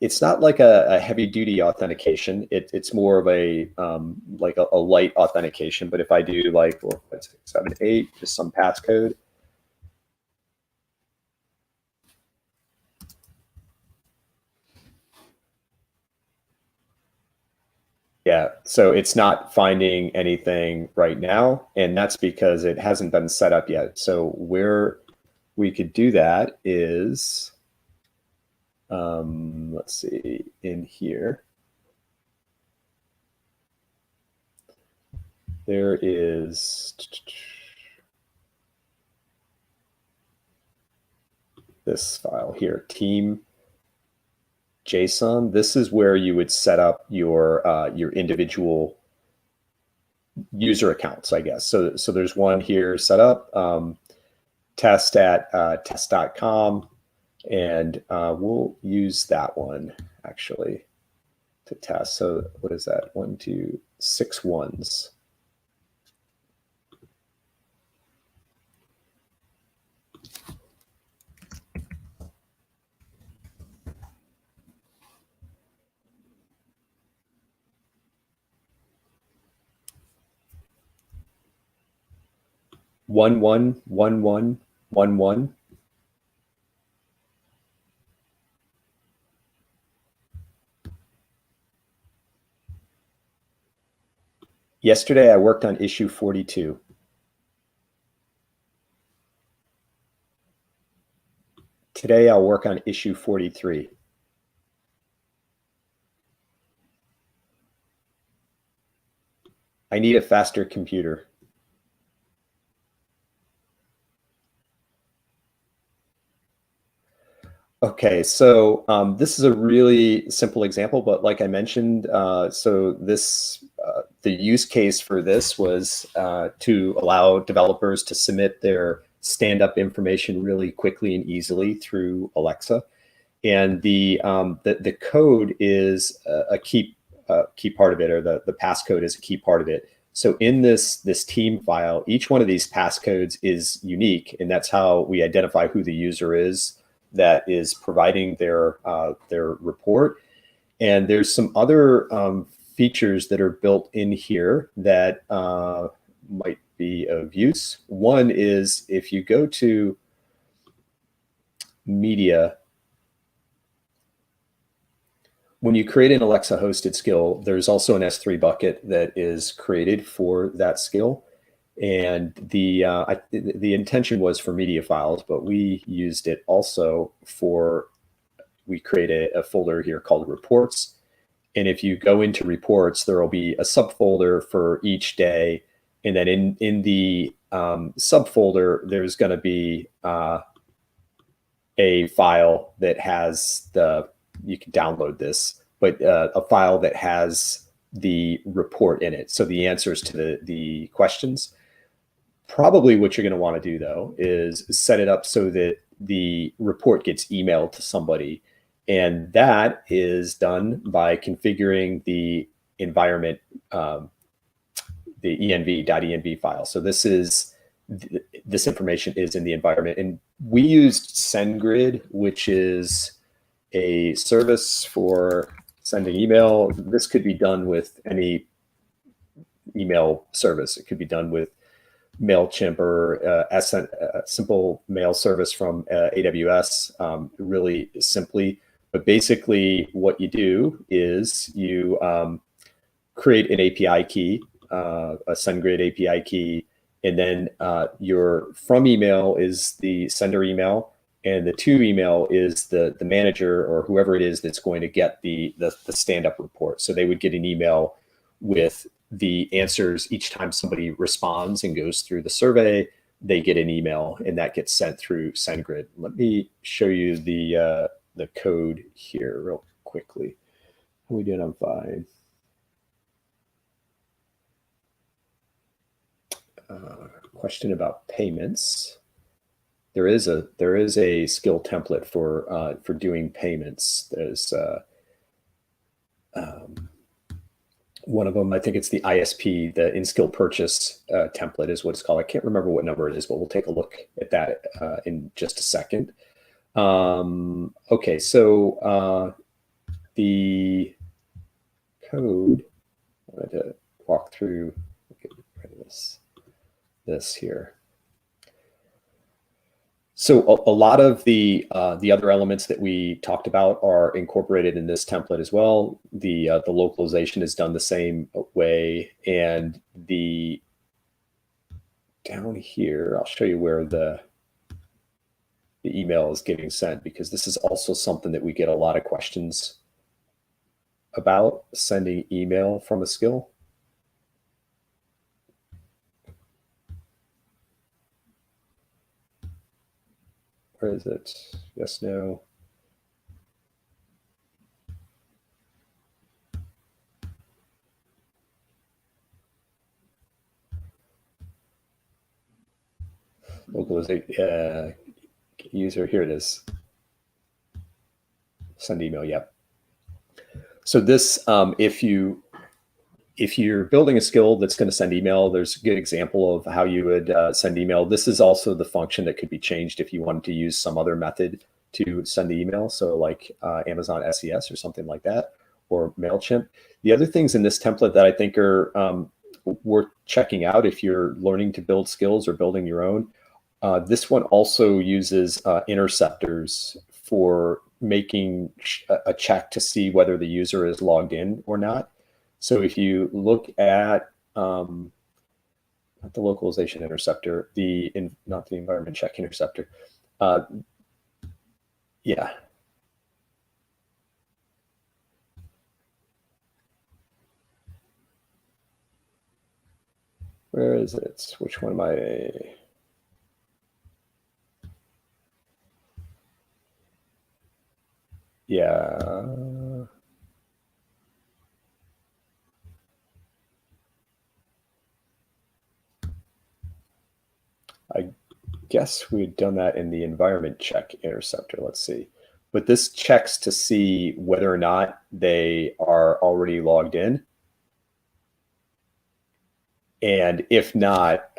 it's not like a heavy duty authentication. It's more of a like a light authentication. But if I do like 4, 5, 6, 7, 8, just some passcode. Yeah, so it's not finding anything right now, and that's because it hasn't been set up yet. So where we could do that is, let's see, in here, there is this file here, team JSON. This is where you would set up your individual user accounts, I guess. So there's one here set up, test at test.com, and we'll use that one actually to test. So what is that? 1, 2, 6 ones. 111111. Yesterday, I worked on issue 42. Today, I'll work on issue 43. I need a faster computer. Okay, so this is a really simple example, but like I mentioned, the use case for this was to allow developers to submit their stand-up information really quickly and easily through Alexa, and the code is a key part of it, or the passcode is a key part of it. So in this team file, each one of these passcodes is unique, and that's how we identify who the user is that is providing their report. And there's some other features that are built in here that might be of use. One is if you go to media, when you create an Alexa hosted skill, there's also an S3 bucket that is created for that skill. And the intention was for media files, but we used it also for, we create a folder here called reports. And if you go into reports, there will be a subfolder for each day. And then in the subfolder, there's going to be a file that has you can download this, but a file that has the report in it. So the answers to the questions. Probably what you're going to want to do, though, is set it up so that the report gets emailed to somebody. And that is done by configuring the environment, the env.env file. So this information is in the environment. And we used SendGrid, which is a service for sending email. This could be done with any email service. It could be done with MailChimp or a simple mail service from AWS, really simply. But basically what you do is you create an API key, a SendGrid API key, and then your from email is the sender email, and the to email is the manager or whoever it is that's going to get the stand-up report. So they would get an email with the answers each time somebody responds and goes through the survey. They get an email, and that gets sent through SendGrid. Let me show you the code here real quickly. How are we doing? I'm fine. Question about payments. There is a skill template for doing payments. There's one of them, I think it's the ISP, the in-skill purchase template is what it's called. I can't remember what number it is, but we'll take a look at that in just a second. Okay, so the code, I wanted to walk through, get rid of this here. So a lot of the other elements that we talked about are incorporated in this template as well. The localization is done the same way, and down here, I'll show you where the email is getting sent, because this is also something that we get a lot of questions about, sending email from a skill. Where is it? Yes, no. Localization, user, here it is. Send email, yep. So this, if you're building a skill that's going to send email, there's a good example of how you would send email. This is also the function that could be changed if you wanted to use some other method to send the email. So like Amazon SES or something like that, or MailChimp. The other things in this template that I think are worth checking out if you're learning to build skills or building your own. This one also uses interceptors for making a check to see whether the user is logged in or not. So if you look at not the localization interceptor, not the environment check interceptor, yeah. Where is it? Which one am I? Yeah. I guess we had done that in the environment check interceptor. Let's see. But this checks to see whether or not they are already logged in. And if not,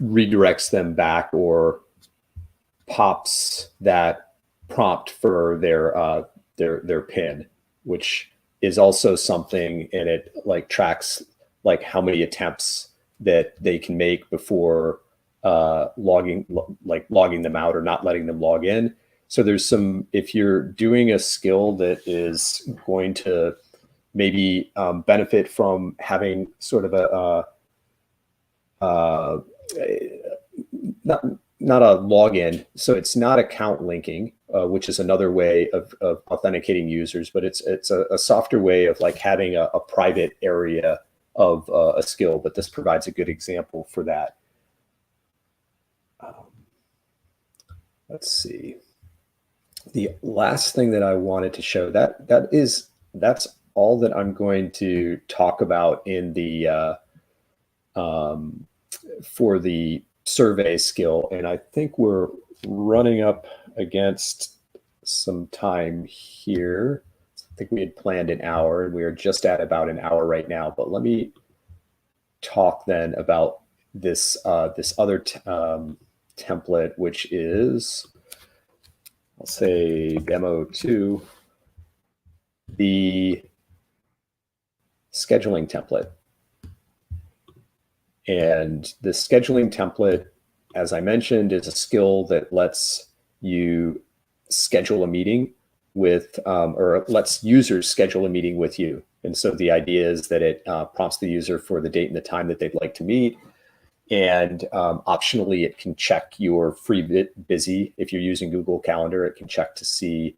redirects them back or pops that prompt for their PIN, which is also something, and it like tracks like how many attempts that they can make before logging them out or not letting them log in. So there's some, if you're doing a skill that is going to maybe benefit from having sort of not a login, so it's not account linking, which is another way of authenticating users, but it's a softer way of like having a private area of a skill. But this provides a good example for that. Let's see. The last thing that I wanted to show, that's all that I'm going to talk about in the for the survey skill. And I think we're running up against some time here. I think we had planned an hour, and we are just at about an hour right now. But let me talk then about this this other template, which is, I'll say demo 2, the scheduling template. And the scheduling template, as I mentioned, is a skill that lets you schedule a meeting with, or lets users schedule a meeting with you. And so the idea is that it prompts the user for the date and the time that they'd like to meet. And optionally, it can check your free busy. If you're using Google Calendar, it can check to see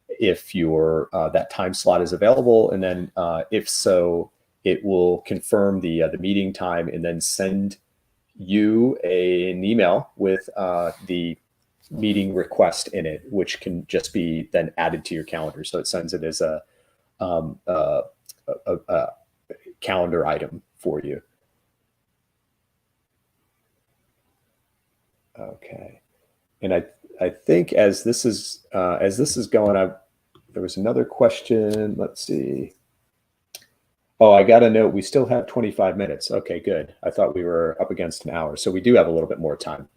if your that time slot is available. And then if so, it will confirm the meeting time and then send you an email with the meeting request in it, which can just be then added to your calendar. So it sends it as a calendar item for you. Okay, and I think as this is going, there was another question. Let's see. Oh, I got a note. We still have 25 minutes. Okay, good. I thought we were up against an hour, so we do have a little bit more time.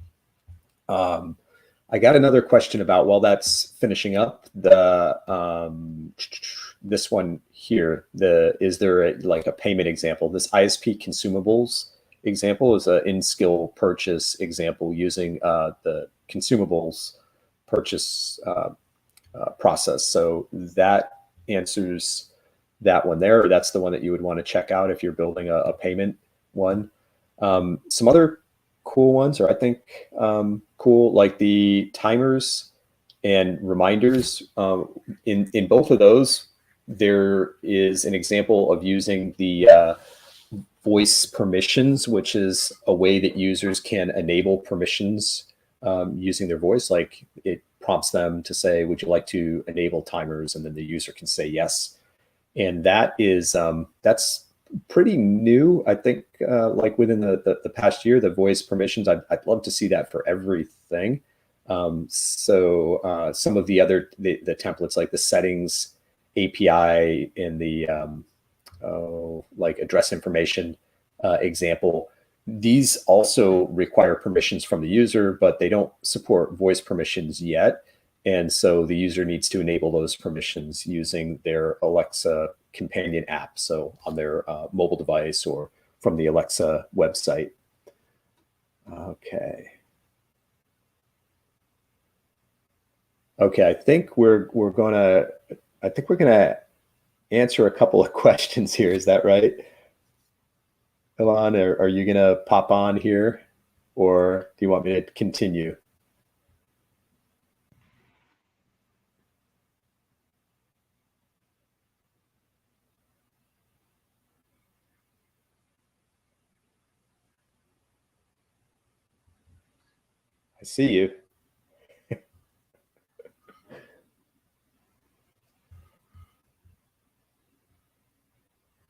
I got another question about, while that's finishing up, the this one here. Is there a payment example? This ISP consumables example is an in-skill purchase example using the consumables purchase process. So that answers that one there. That's the one that you would want to check out if you're building a payment one. Some other cool ones, or I think cool, like the timers and reminders. In both of those, there is an example of using the voice permissions, which is a way that users can enable permissions using their voice. Like it prompts them to say, would you like to enable timers? And then the user can say yes. And that is that's pretty new. I think like within the past year, the voice permissions, I'd love to see that for everything. So some of the other the templates, like the settings API in the like address information example, these also require permissions from the user, but they don't support voice permissions yet. And so the user needs to enable those permissions using their Alexa companion app, so on their mobile device or from the Alexa website. Okay. Okay, I think we're gonna answer a couple of questions here. Is that right? Ilan, are you gonna pop on here, or do you want me to continue? I see you.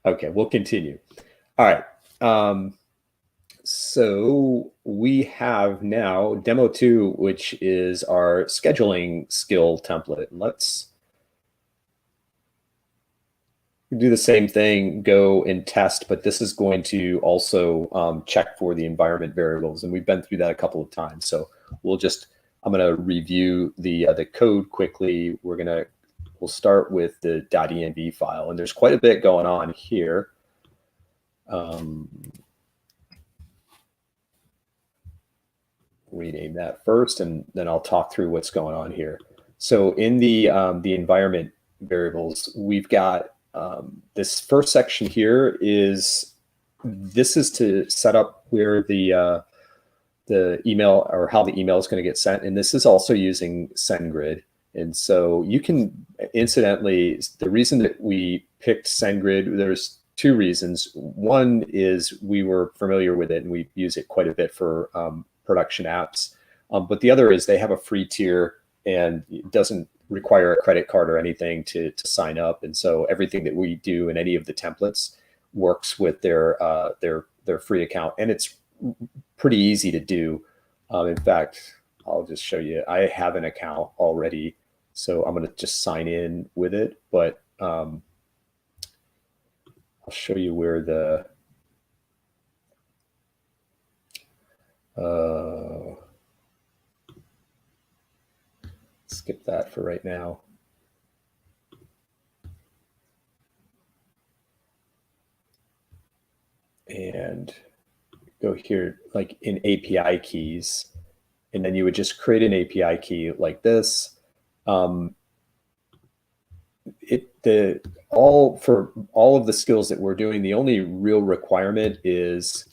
Okay, we'll continue. All right. So we have now demo 2, which is our scheduling skill template. Let's do the same thing, go and test, but this is going to also check for the environment variables. And we've been through that a couple of times. So I'm going to review the code quickly. We'll start with the .env file, and there's quite a bit going on here. Rename that first, and then I'll talk through what's going on here. So in the environment variables, we've got this first section here this is to set up where the email, or how the email is going to get sent, and this is also using SendGrid. And so you can, incidentally, the reason that we picked SendGrid, there's 2 reasons. One is we were familiar with it and we use it quite a bit for production apps. But the other is they have a free tier and it doesn't require a credit card or anything to sign up. And so everything that we do in any of the templates works with their free account, and it's pretty easy to do. In fact, I'll just show you. I have an account already, so I'm going to just sign in with it. But I'll show you where the skip that for right now. And go here, like in API keys, and then you would just create an API key like this. For all of the skills that we're doing, the only real requirement is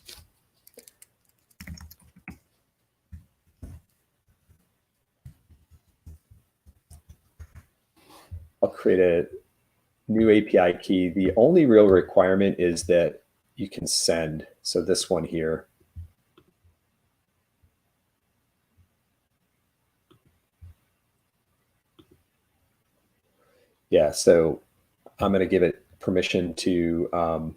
I'll create a new API key. The only real requirement is that you can send. So this one here. Yeah, so I'm going to give it permission to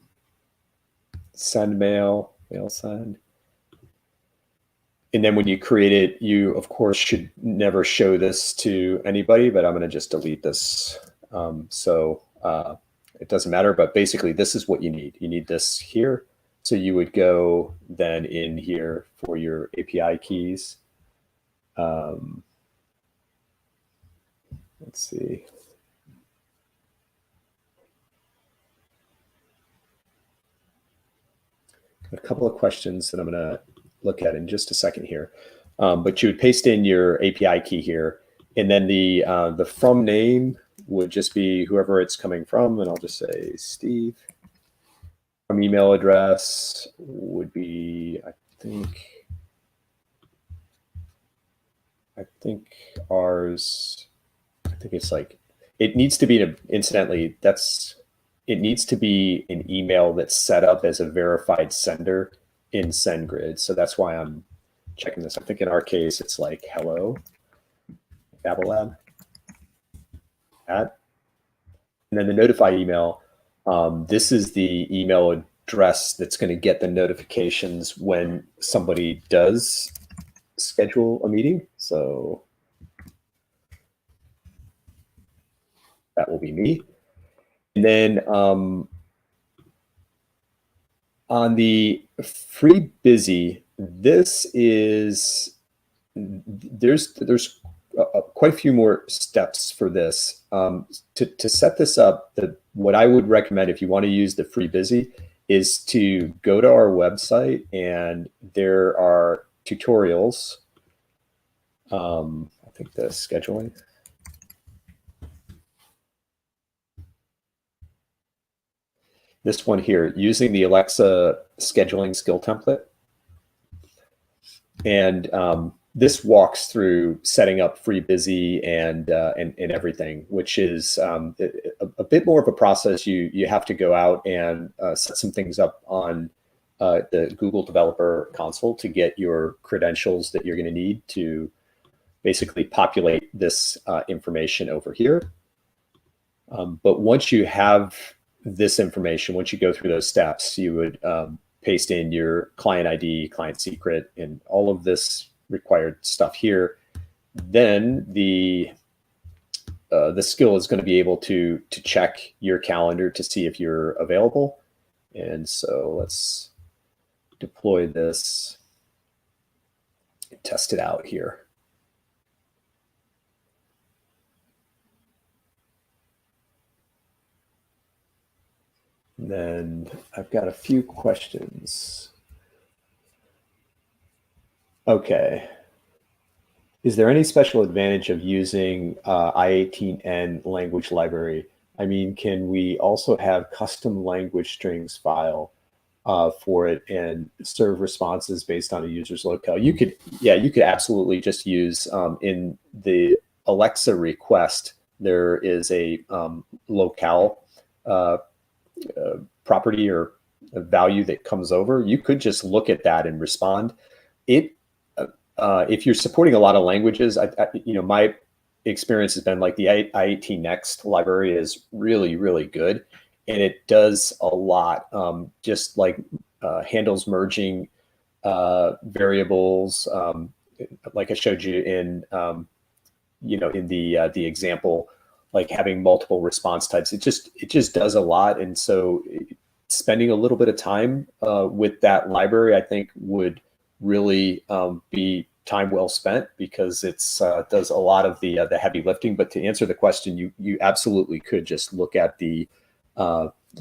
send mail send. And then when you create it, you, of course, should never show this to anybody, but I'm going to just delete this. It doesn't matter, but basically this is what you need. You need this here. So you would go then in here for your API keys. Let's see. A couple of questions that I'm going to look at in just a second here. But you would paste in your API key here, and then the from name would just be whoever it's coming from, and I'll just say Steve. From email address would be, I think ours, I think it's like, it needs to be, incidentally, it needs to be an email that's set up as a verified sender in SendGrid. So that's why I'm checking this. I think in our case, it's like hello, Dabble Lab. And then the notify email, this is the email address that's going to get the notifications when somebody does schedule a meeting. So that will be me. And then on the free busy, this is, there's quite a few more steps for this. To set this up, what I would recommend if you want to use the free busy is to go to our website, and there are tutorials. I think the scheduling. This one here, using the Alexa scheduling skill template. And this walks through setting up free busy and everything, which is a bit more of a process. You have to go out and set some things up on the Google Developer Console to get your credentials that you're going to need to basically populate this information over here. But once you have this information, once you go through those steps, you would paste in your client ID, client secret, and all of this required stuff here. Then the skill is going to be able to check your calendar to see if you're available. And so let's deploy this, test it out here. And then I've got a few questions. Okay. Is there any special advantage of using I18N language library? I mean, can we also have custom language strings file for it and serve responses based on a user's locale? You could, yeah, you could absolutely just use in the Alexa request, there is a locale property or a value that comes over. You could just look at that and respond. If you're supporting a lot of languages, my experience has been like the I18 Next library is really, really good. And it does a lot, just like handles merging variables, like I showed you in, in the example, like having multiple response types. It just does a lot. And so spending a little bit of time with that library, I think would really be time well spent, because it's does a lot of the heavy lifting. But to answer the question, you absolutely could just look at the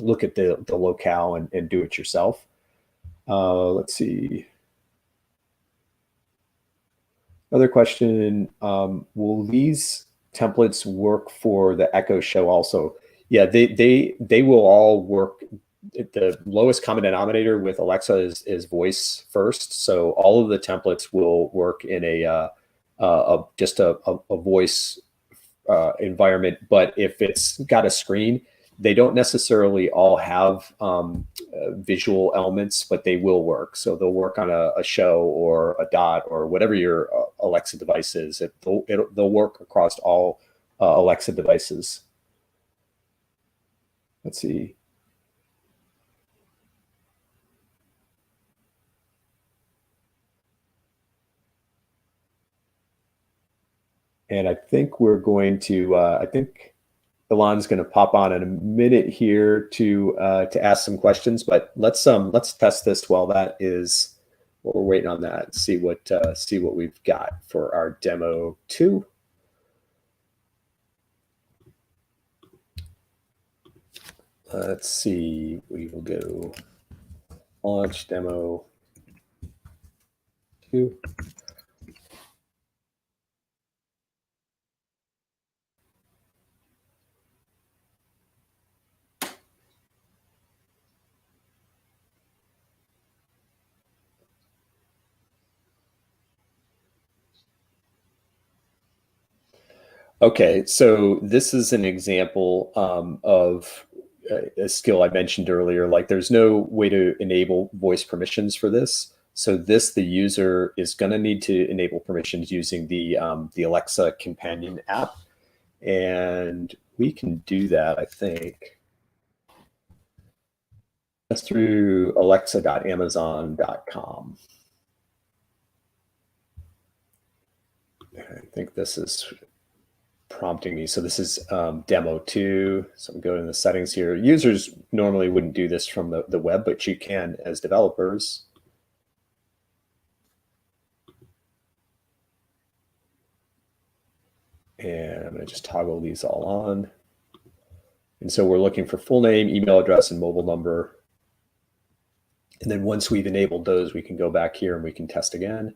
locale and do it yourself. Let's see. Another question, will these templates work for the Echo Show also? Yeah, they will all work. The lowest common denominator with Alexa is voice first. So all of the templates will work in just a voice environment. But if it's got a screen, they don't necessarily all have visual elements, but they will work. So they'll work on a show or a dot or whatever your Alexa device is. They'll work across all Alexa devices. Let's see. And I think we're going to, I think Elon's going to pop on in a minute here to ask some questions, but let's test this while that is, while we're waiting on that, see what we've got for our demo 2. Let's see, we will go launch demo 2. Okay, so this is an example of a skill I mentioned earlier. Like, there's no way to enable voice permissions for this. So the user is going to need to enable permissions using the Alexa companion app, and we can do that, I think, just through alexa.amazon.com. I think this is prompting me. So this is demo 2. So I'm going to the settings here. Users normally wouldn't do this from the web, but you can as developers. And I'm going to just toggle these all on. And so we're looking for full name, email address, and mobile number. And then once we've enabled those, we can go back here and we can test again.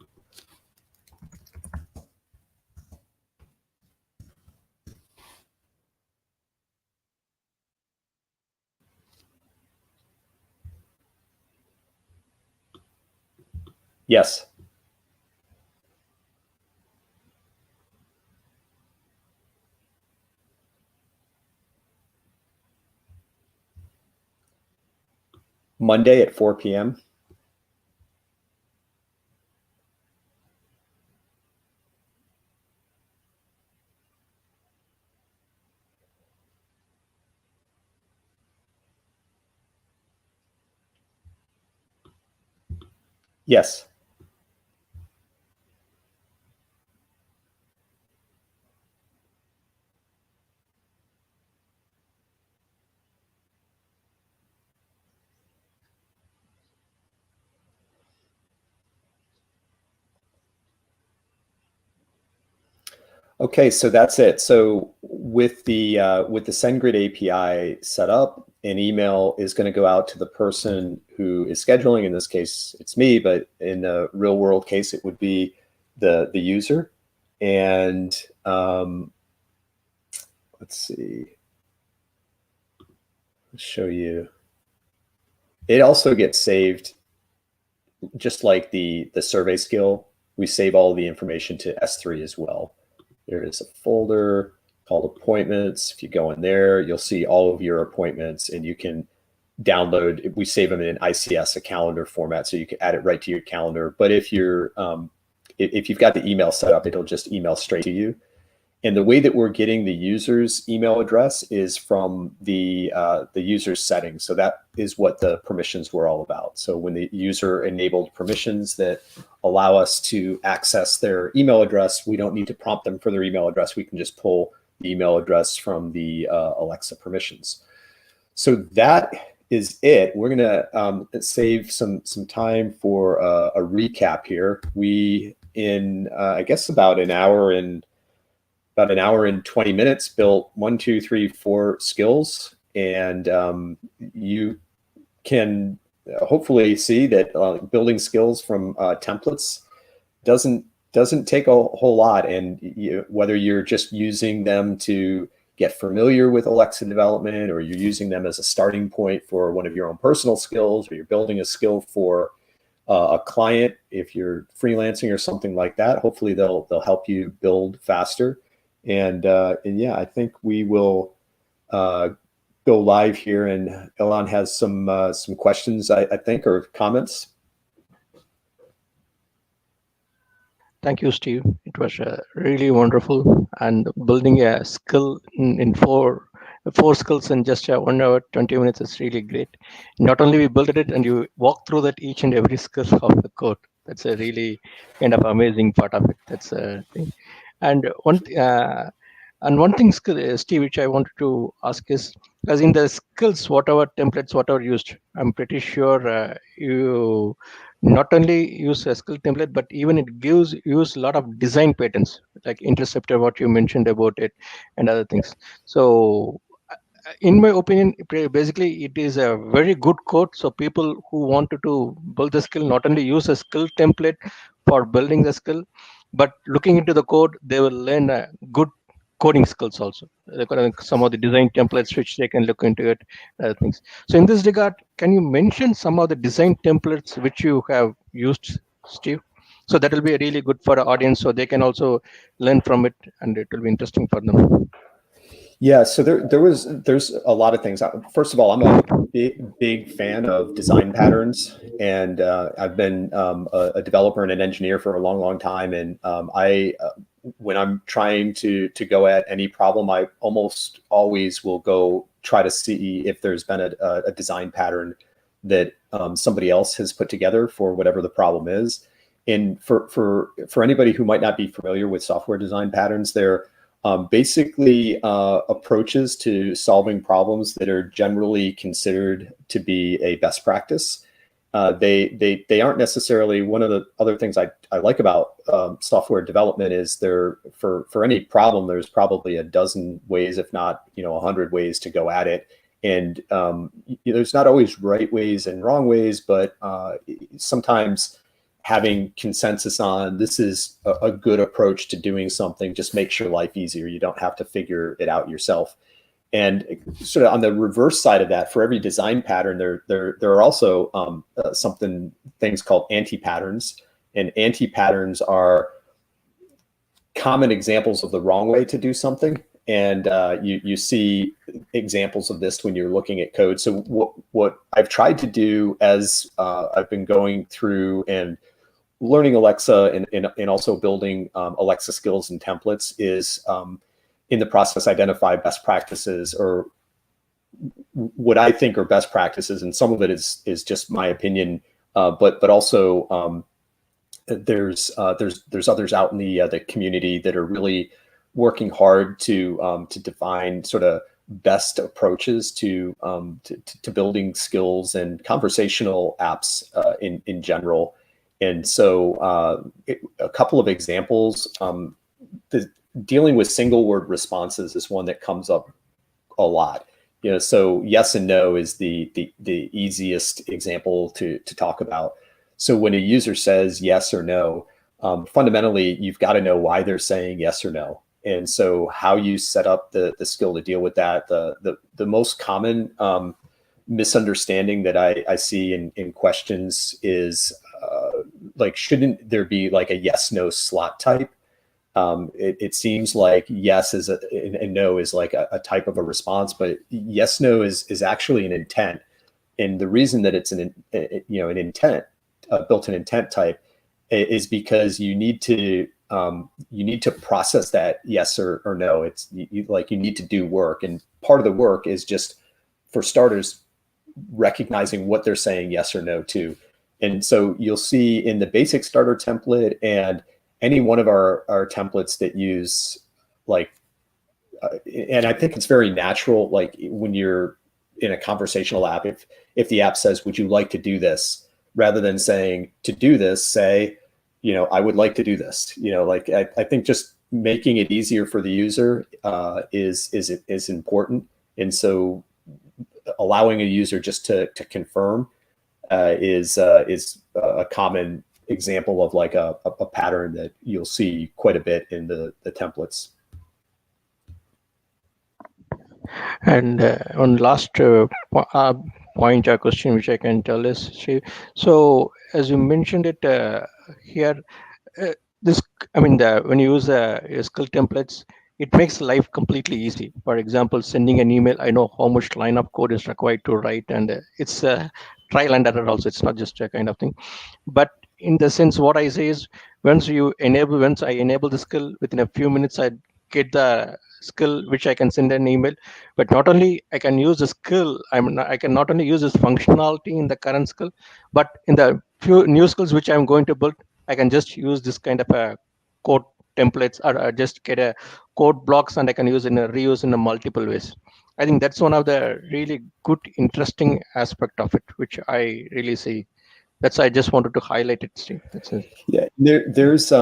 Yes. Monday at 4 p.m. Yes. Okay, so that's it. So with the SendGrid API set up, an email is going to go out to the person who is scheduling. In this case, it's me, but in a real world case, it would be the user. And let's see. I'll show you. It also gets saved, just like the survey skill. We save all the information to S3 as well. There is a folder called appointments. If you go in there, you'll see all of your appointments, and you can download. We save them in an ICS, a calendar format, so you can add it right to your calendar. But if you're if you've got the email set up, it'll just email straight to you. And the way that we're getting the user's email address is from the user's settings. So that is what the permissions were all about. So when the user enabled permissions that allow us to access their email address, we don't need to prompt them for their email address. We can just pull the email address from the Alexa permissions. So that is it. We're gonna save some time for a recap here. We, in I guess about an hour and 20 minutes, built 1, 2, 3, 4 skills, and you can hopefully see that building skills from templates doesn't take a whole lot. And whether you're just using them to get familiar with Alexa development, or you're using them as a starting point for one of your own personal skills, or you're building a skill for a client, if you're freelancing or something like that, hopefully they'll help you build faster. And yeah, I think we will go live here, and Ilan has some questions, I think, or comments. Thank you, Steve. It was really wonderful, and building a skill in four skills in just 1 hour, 20 minutes is really great. Not only we built it, and you walk through that each and every skill of the code. That's a really kind of amazing part of it. That's a thing. And one thing, Steve, which I wanted to ask is, as in the skills, whatever templates, whatever used, I'm pretty sure you not only use a skill template, but even it use a lot of design patterns, like interceptor, what you mentioned about it, and other things. So in my opinion, basically it is a very good code. So people who wanted to build the skill not only use a skill template for building the skill, but looking into the code, they will learn a good coding skills also. Some of the design templates which they can look into it, other things. So in this regard, can you mention some of the design templates which you have used, Steve? So that will be really good for the audience, so they can also learn from it, and it will be interesting for them. Yeah, so there's a lot of things. First of all, I'm a big fan of design patterns, and I've been a developer and an engineer for a long time. And when I'm trying to go at any problem, I almost always will go try to see if there's been a design pattern that somebody else has put together for whatever the problem is. And for anybody who might not be familiar with software design patterns, they're basically approaches to solving problems that are generally considered to be a best practice. they aren't necessarily. One of the other things I like about software development is for any problem, there's probably a dozen ways, if not 100 ways to go at it. And there's not always right ways and wrong ways, but sometimes having consensus on this is a good approach to doing something just makes your life easier. You don't have to figure it out yourself. And sort of on the reverse side of that, for every design pattern, there are also things called anti-patterns. And anti-patterns are common examples of the wrong way to do something. And you see examples of this when you're looking at code. So what I've tried to do as I've been going through and learning Alexa and also building Alexa skills and templates is in the process identify best practices, or what I think are best practices. And some of it is just my opinion, but also there's others out in the community that are really working hard to define sort of best approaches to building skills and conversational apps in general. And so a couple of examples, dealing with single word responses is one that comes up a lot. So yes and no is the easiest example to talk about. So when a user says yes or no, fundamentally, you've got to know why they're saying yes or no. And so how you set up the skill to deal with that, the most common misunderstanding that I see in questions is like, shouldn't there be like a yes/no slot type? It seems like yes is and no is like a type of a response, but yes/no is actually an intent. And the reason that it's an intent, built-in intent type, is because you need to process that yes or no. It's you need to do work, and part of the work is just, for starters, recognizing what they're saying yes or no to. And so you'll see in the basic starter template and any one of our templates that use and I think it's very natural, like when you're in a conversational app, if the app says, would you like to do this? Rather than saying to do this, say, I would like to do this. I think just making it easier for the user is important. And so allowing a user just to confirm is a common example of like a pattern that you'll see quite a bit in the templates. And on last point or question which I can tell is, so as you mentioned it here, when you use skill templates, it makes life completely easy. For example, sending an email, I know how much line of code is required to write, and it's trial and error also. It's not just a kind of thing. But in the sense, what I say is, once I enable the skill, within a few minutes, I get the skill which I can send an email. But not only I can use the skill, I can not only use this functionality in the current skill, but in the few new skills which I'm going to build, I can just use this kind of a code templates, or just get a code blocks, and I can reuse in a multiple ways. I think that's one of the really good, interesting aspect of it, which I really see. That's I just wanted to highlight it, Steve. That's it. Yeah, there's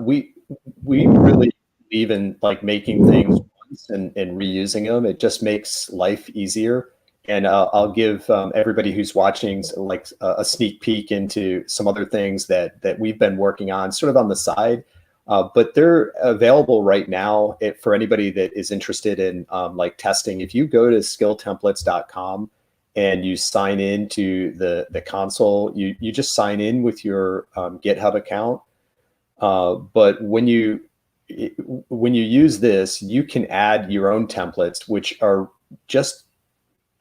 we really believe in like making things once and reusing them. It just makes life easier. And I'll give everybody who's watching like a sneak peek into some other things that we've been working on sort of on the side. But they're available right now for anybody that is interested in like testing. If you go to skilltemplates.com and you sign in to the console, you just sign in with your GitHub account. But when you use this, you can add your own templates, which are just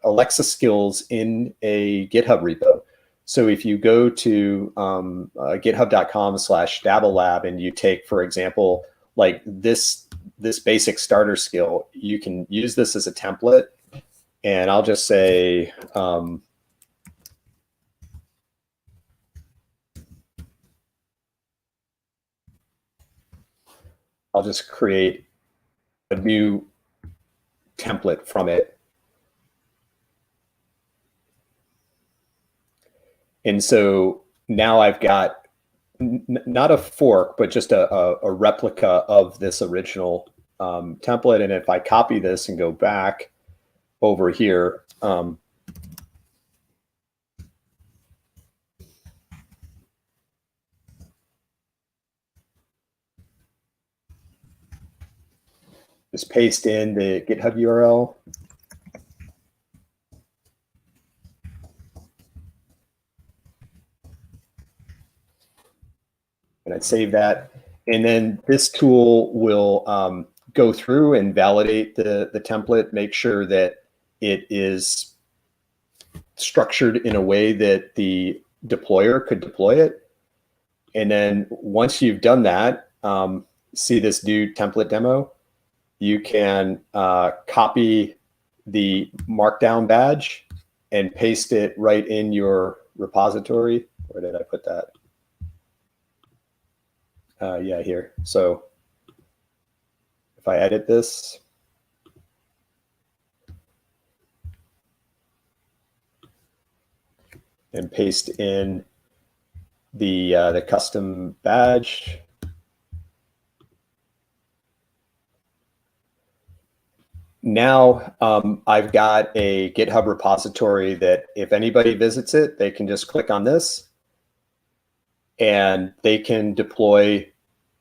Alexa skills in a GitHub repo. So if you go to github.com/Dabble Lab and you take, for example, like this basic starter skill, you can use this as a template. And I'll just say, I'll just create a new template from it. And so now I've got not a fork, but just a replica of this original template. And if I copy this and go back over here, just paste in the GitHub URL. And I'd save that. And then this tool will go through and validate the template, make sure that it is structured in a way that the deployer could deploy it. And then once you've done that, see this new template demo, you can copy the markdown badge and paste it right in your repository. Where did I put that? Yeah, here. So if I edit this, and paste in the custom badge, now I've got a GitHub repository that if anybody visits it, they can just click on this and they can deploy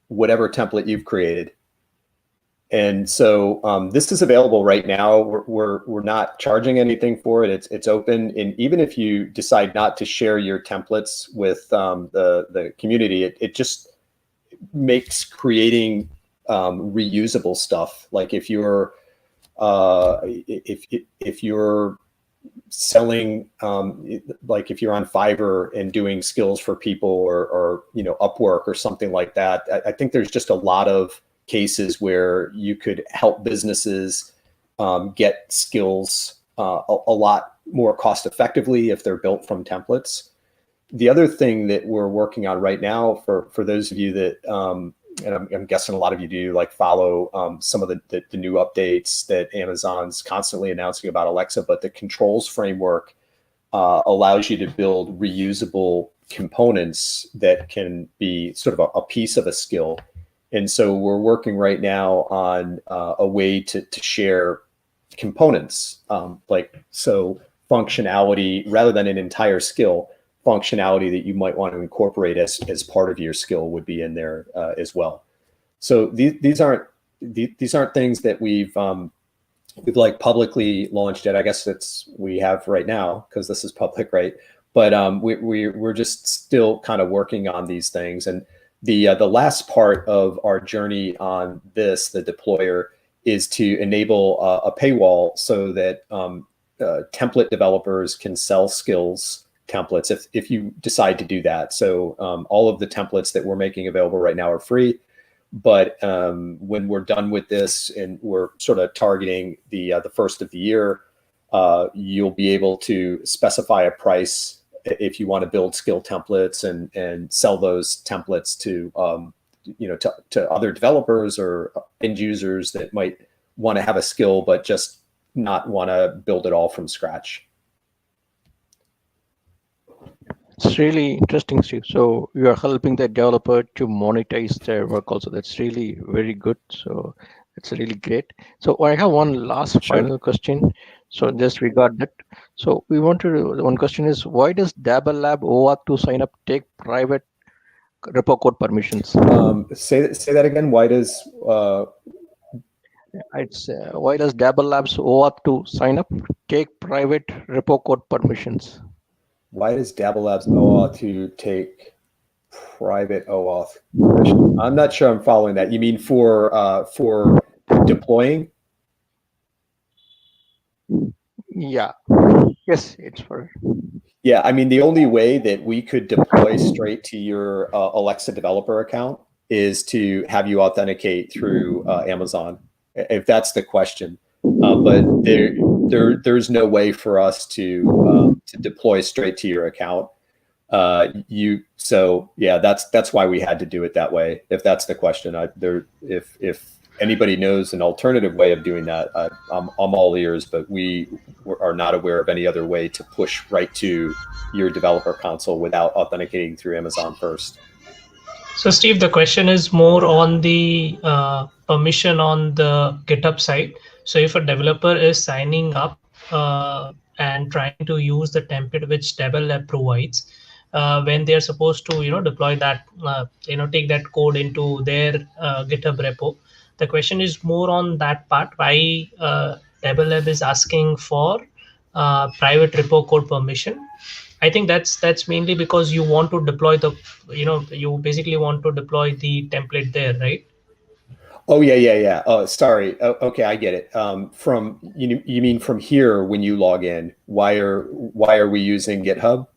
whatever template you've created. And so this is available right now. We're not charging anything for it. It's open. And even if you decide not to share your templates with the community, it just makes creating reusable stuff. Like if you're if you're selling, like if you're on Fiverr and doing skills for people, or Upwork or something like that, I think there's just a lot of cases where you could help businesses get skills a lot more cost effectively if they're built from templates. The other thing that we're working on right now, for those of you that, and I'm guessing a lot of you do, like follow some of the new updates that Amazon's constantly announcing about Alexa, but the controls framework allows you to build reusable components that can be sort of a piece of a skill. And so we're working right now on a way to share components, so functionality rather than an entire skill, functionality that you might want to incorporate as part of your skill would be in there as well. So these aren't things that we've like publicly launched yet. I guess we have right now because this is public, right? But we're just still kind of working on these things. And the last part of our journey on this, the deployer, is to enable a paywall so that template developers can sell skills templates if you decide to do that. So all of the templates that we're making available right now are free, but when we're done with this and we're sort of targeting the first of the year, you'll be able to specify a price if you want to build skill templates and sell those templates to to other developers or end users that might want to have a skill but just not want to build it all from scratch. It's really interesting, Steve. So you are helping the developer to monetize their work also. That's really very good. So it's really great. So I have one last final question. So just regard that. So we want to, one question is, why does Dabble Lab OAuth to sign up take private repo code permissions? Say that again. Why does why does Dabble Labs OAuth to sign up take private repo code permissions? Why does Dabble Labs OAuth to take private OAuth permission? I'm not sure I'm following that. You mean for deploying? Yeah. Yes, it's for. Yeah, I mean, the only way that we could deploy straight to your Alexa developer account is to have you authenticate through Amazon, if that's the question. But there's no way for us to deploy straight to your account. So yeah, that's why we had to do it that way. If that's the question, if anybody knows an alternative way of doing that, I'm all ears, but we are not aware of any other way to push right to your developer console without authenticating through Amazon first. So Steve, the question is more on the permission on the GitHub side. So if a developer is signing up and trying to use the template which Dabble Lab provides, when they are supposed to deploy that, take that code into their GitHub repo, the question is more on that part, why Dabble Lab is asking for private repo code permission. I think that's mainly because you want to deploy the, you basically want to deploy the template there, right? Oh yeah. Oh, sorry. Oh, okay, I get it. From you mean from here when you log in? Why are we using GitHub?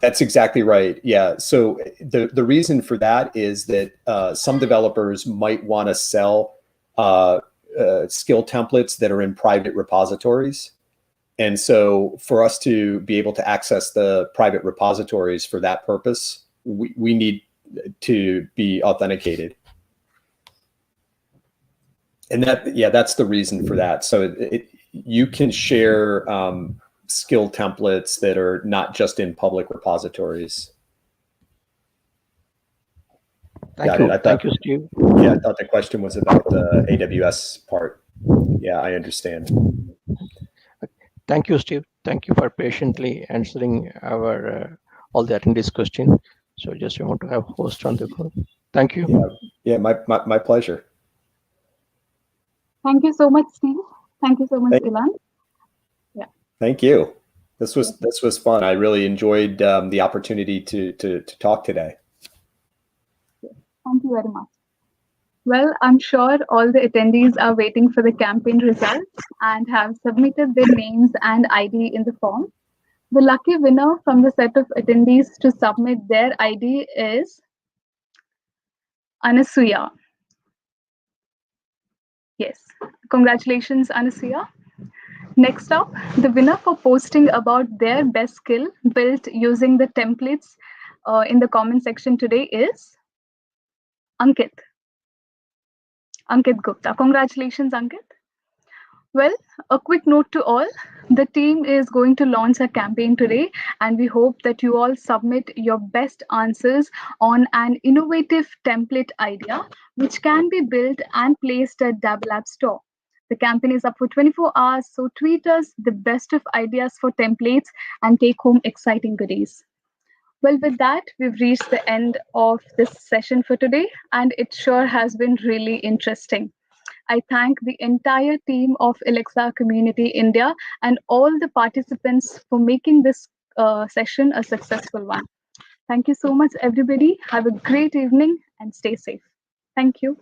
That's exactly right. Yeah. So the reason for that is that some developers might want to sell skill templates that are in private repositories. And so for us to be able to access the private repositories for that purpose, we need to be authenticated. And that's the reason for that. So you can share skill templates that are not just in public repositories. Thank you. Thank you, Steve. Yeah, I thought the question was about the AWS part. Yeah, I understand. Thank you, Steve. Thank you for patiently answering our all the attendees' question. So just we want to have host on the call. Thank you. Yeah, my pleasure. Thank you so much, Steve. Thank you so much, Ilan. Yeah. Thank you. This was fun. I really enjoyed the opportunity to talk today. Thank you very much. Well, I'm sure all the attendees are waiting for the campaign results and have submitted their names and ID in the form. The lucky winner from the set of attendees to submit their ID is Anasuya. Yes, congratulations, Anasuya. Next up, the winner for posting about their best skill built using the templates in the comment section today is Ankit. Ankit Gupta. Congratulations, Ankit. Well, a quick note to all. The team is going to launch a campaign today, and we hope that you all submit your best answers on an innovative template idea, which can be built and placed at Dabble Lab store. The campaign is up for 24 hours, so tweet us the best of ideas for templates and take home exciting goodies. Well, with that, we've reached the end of this session for today, and it sure has been really interesting. I thank the entire team of Alexa Community India and all the participants for making this session a successful one. Thank you so much, everybody. Have a great evening and stay safe. Thank you.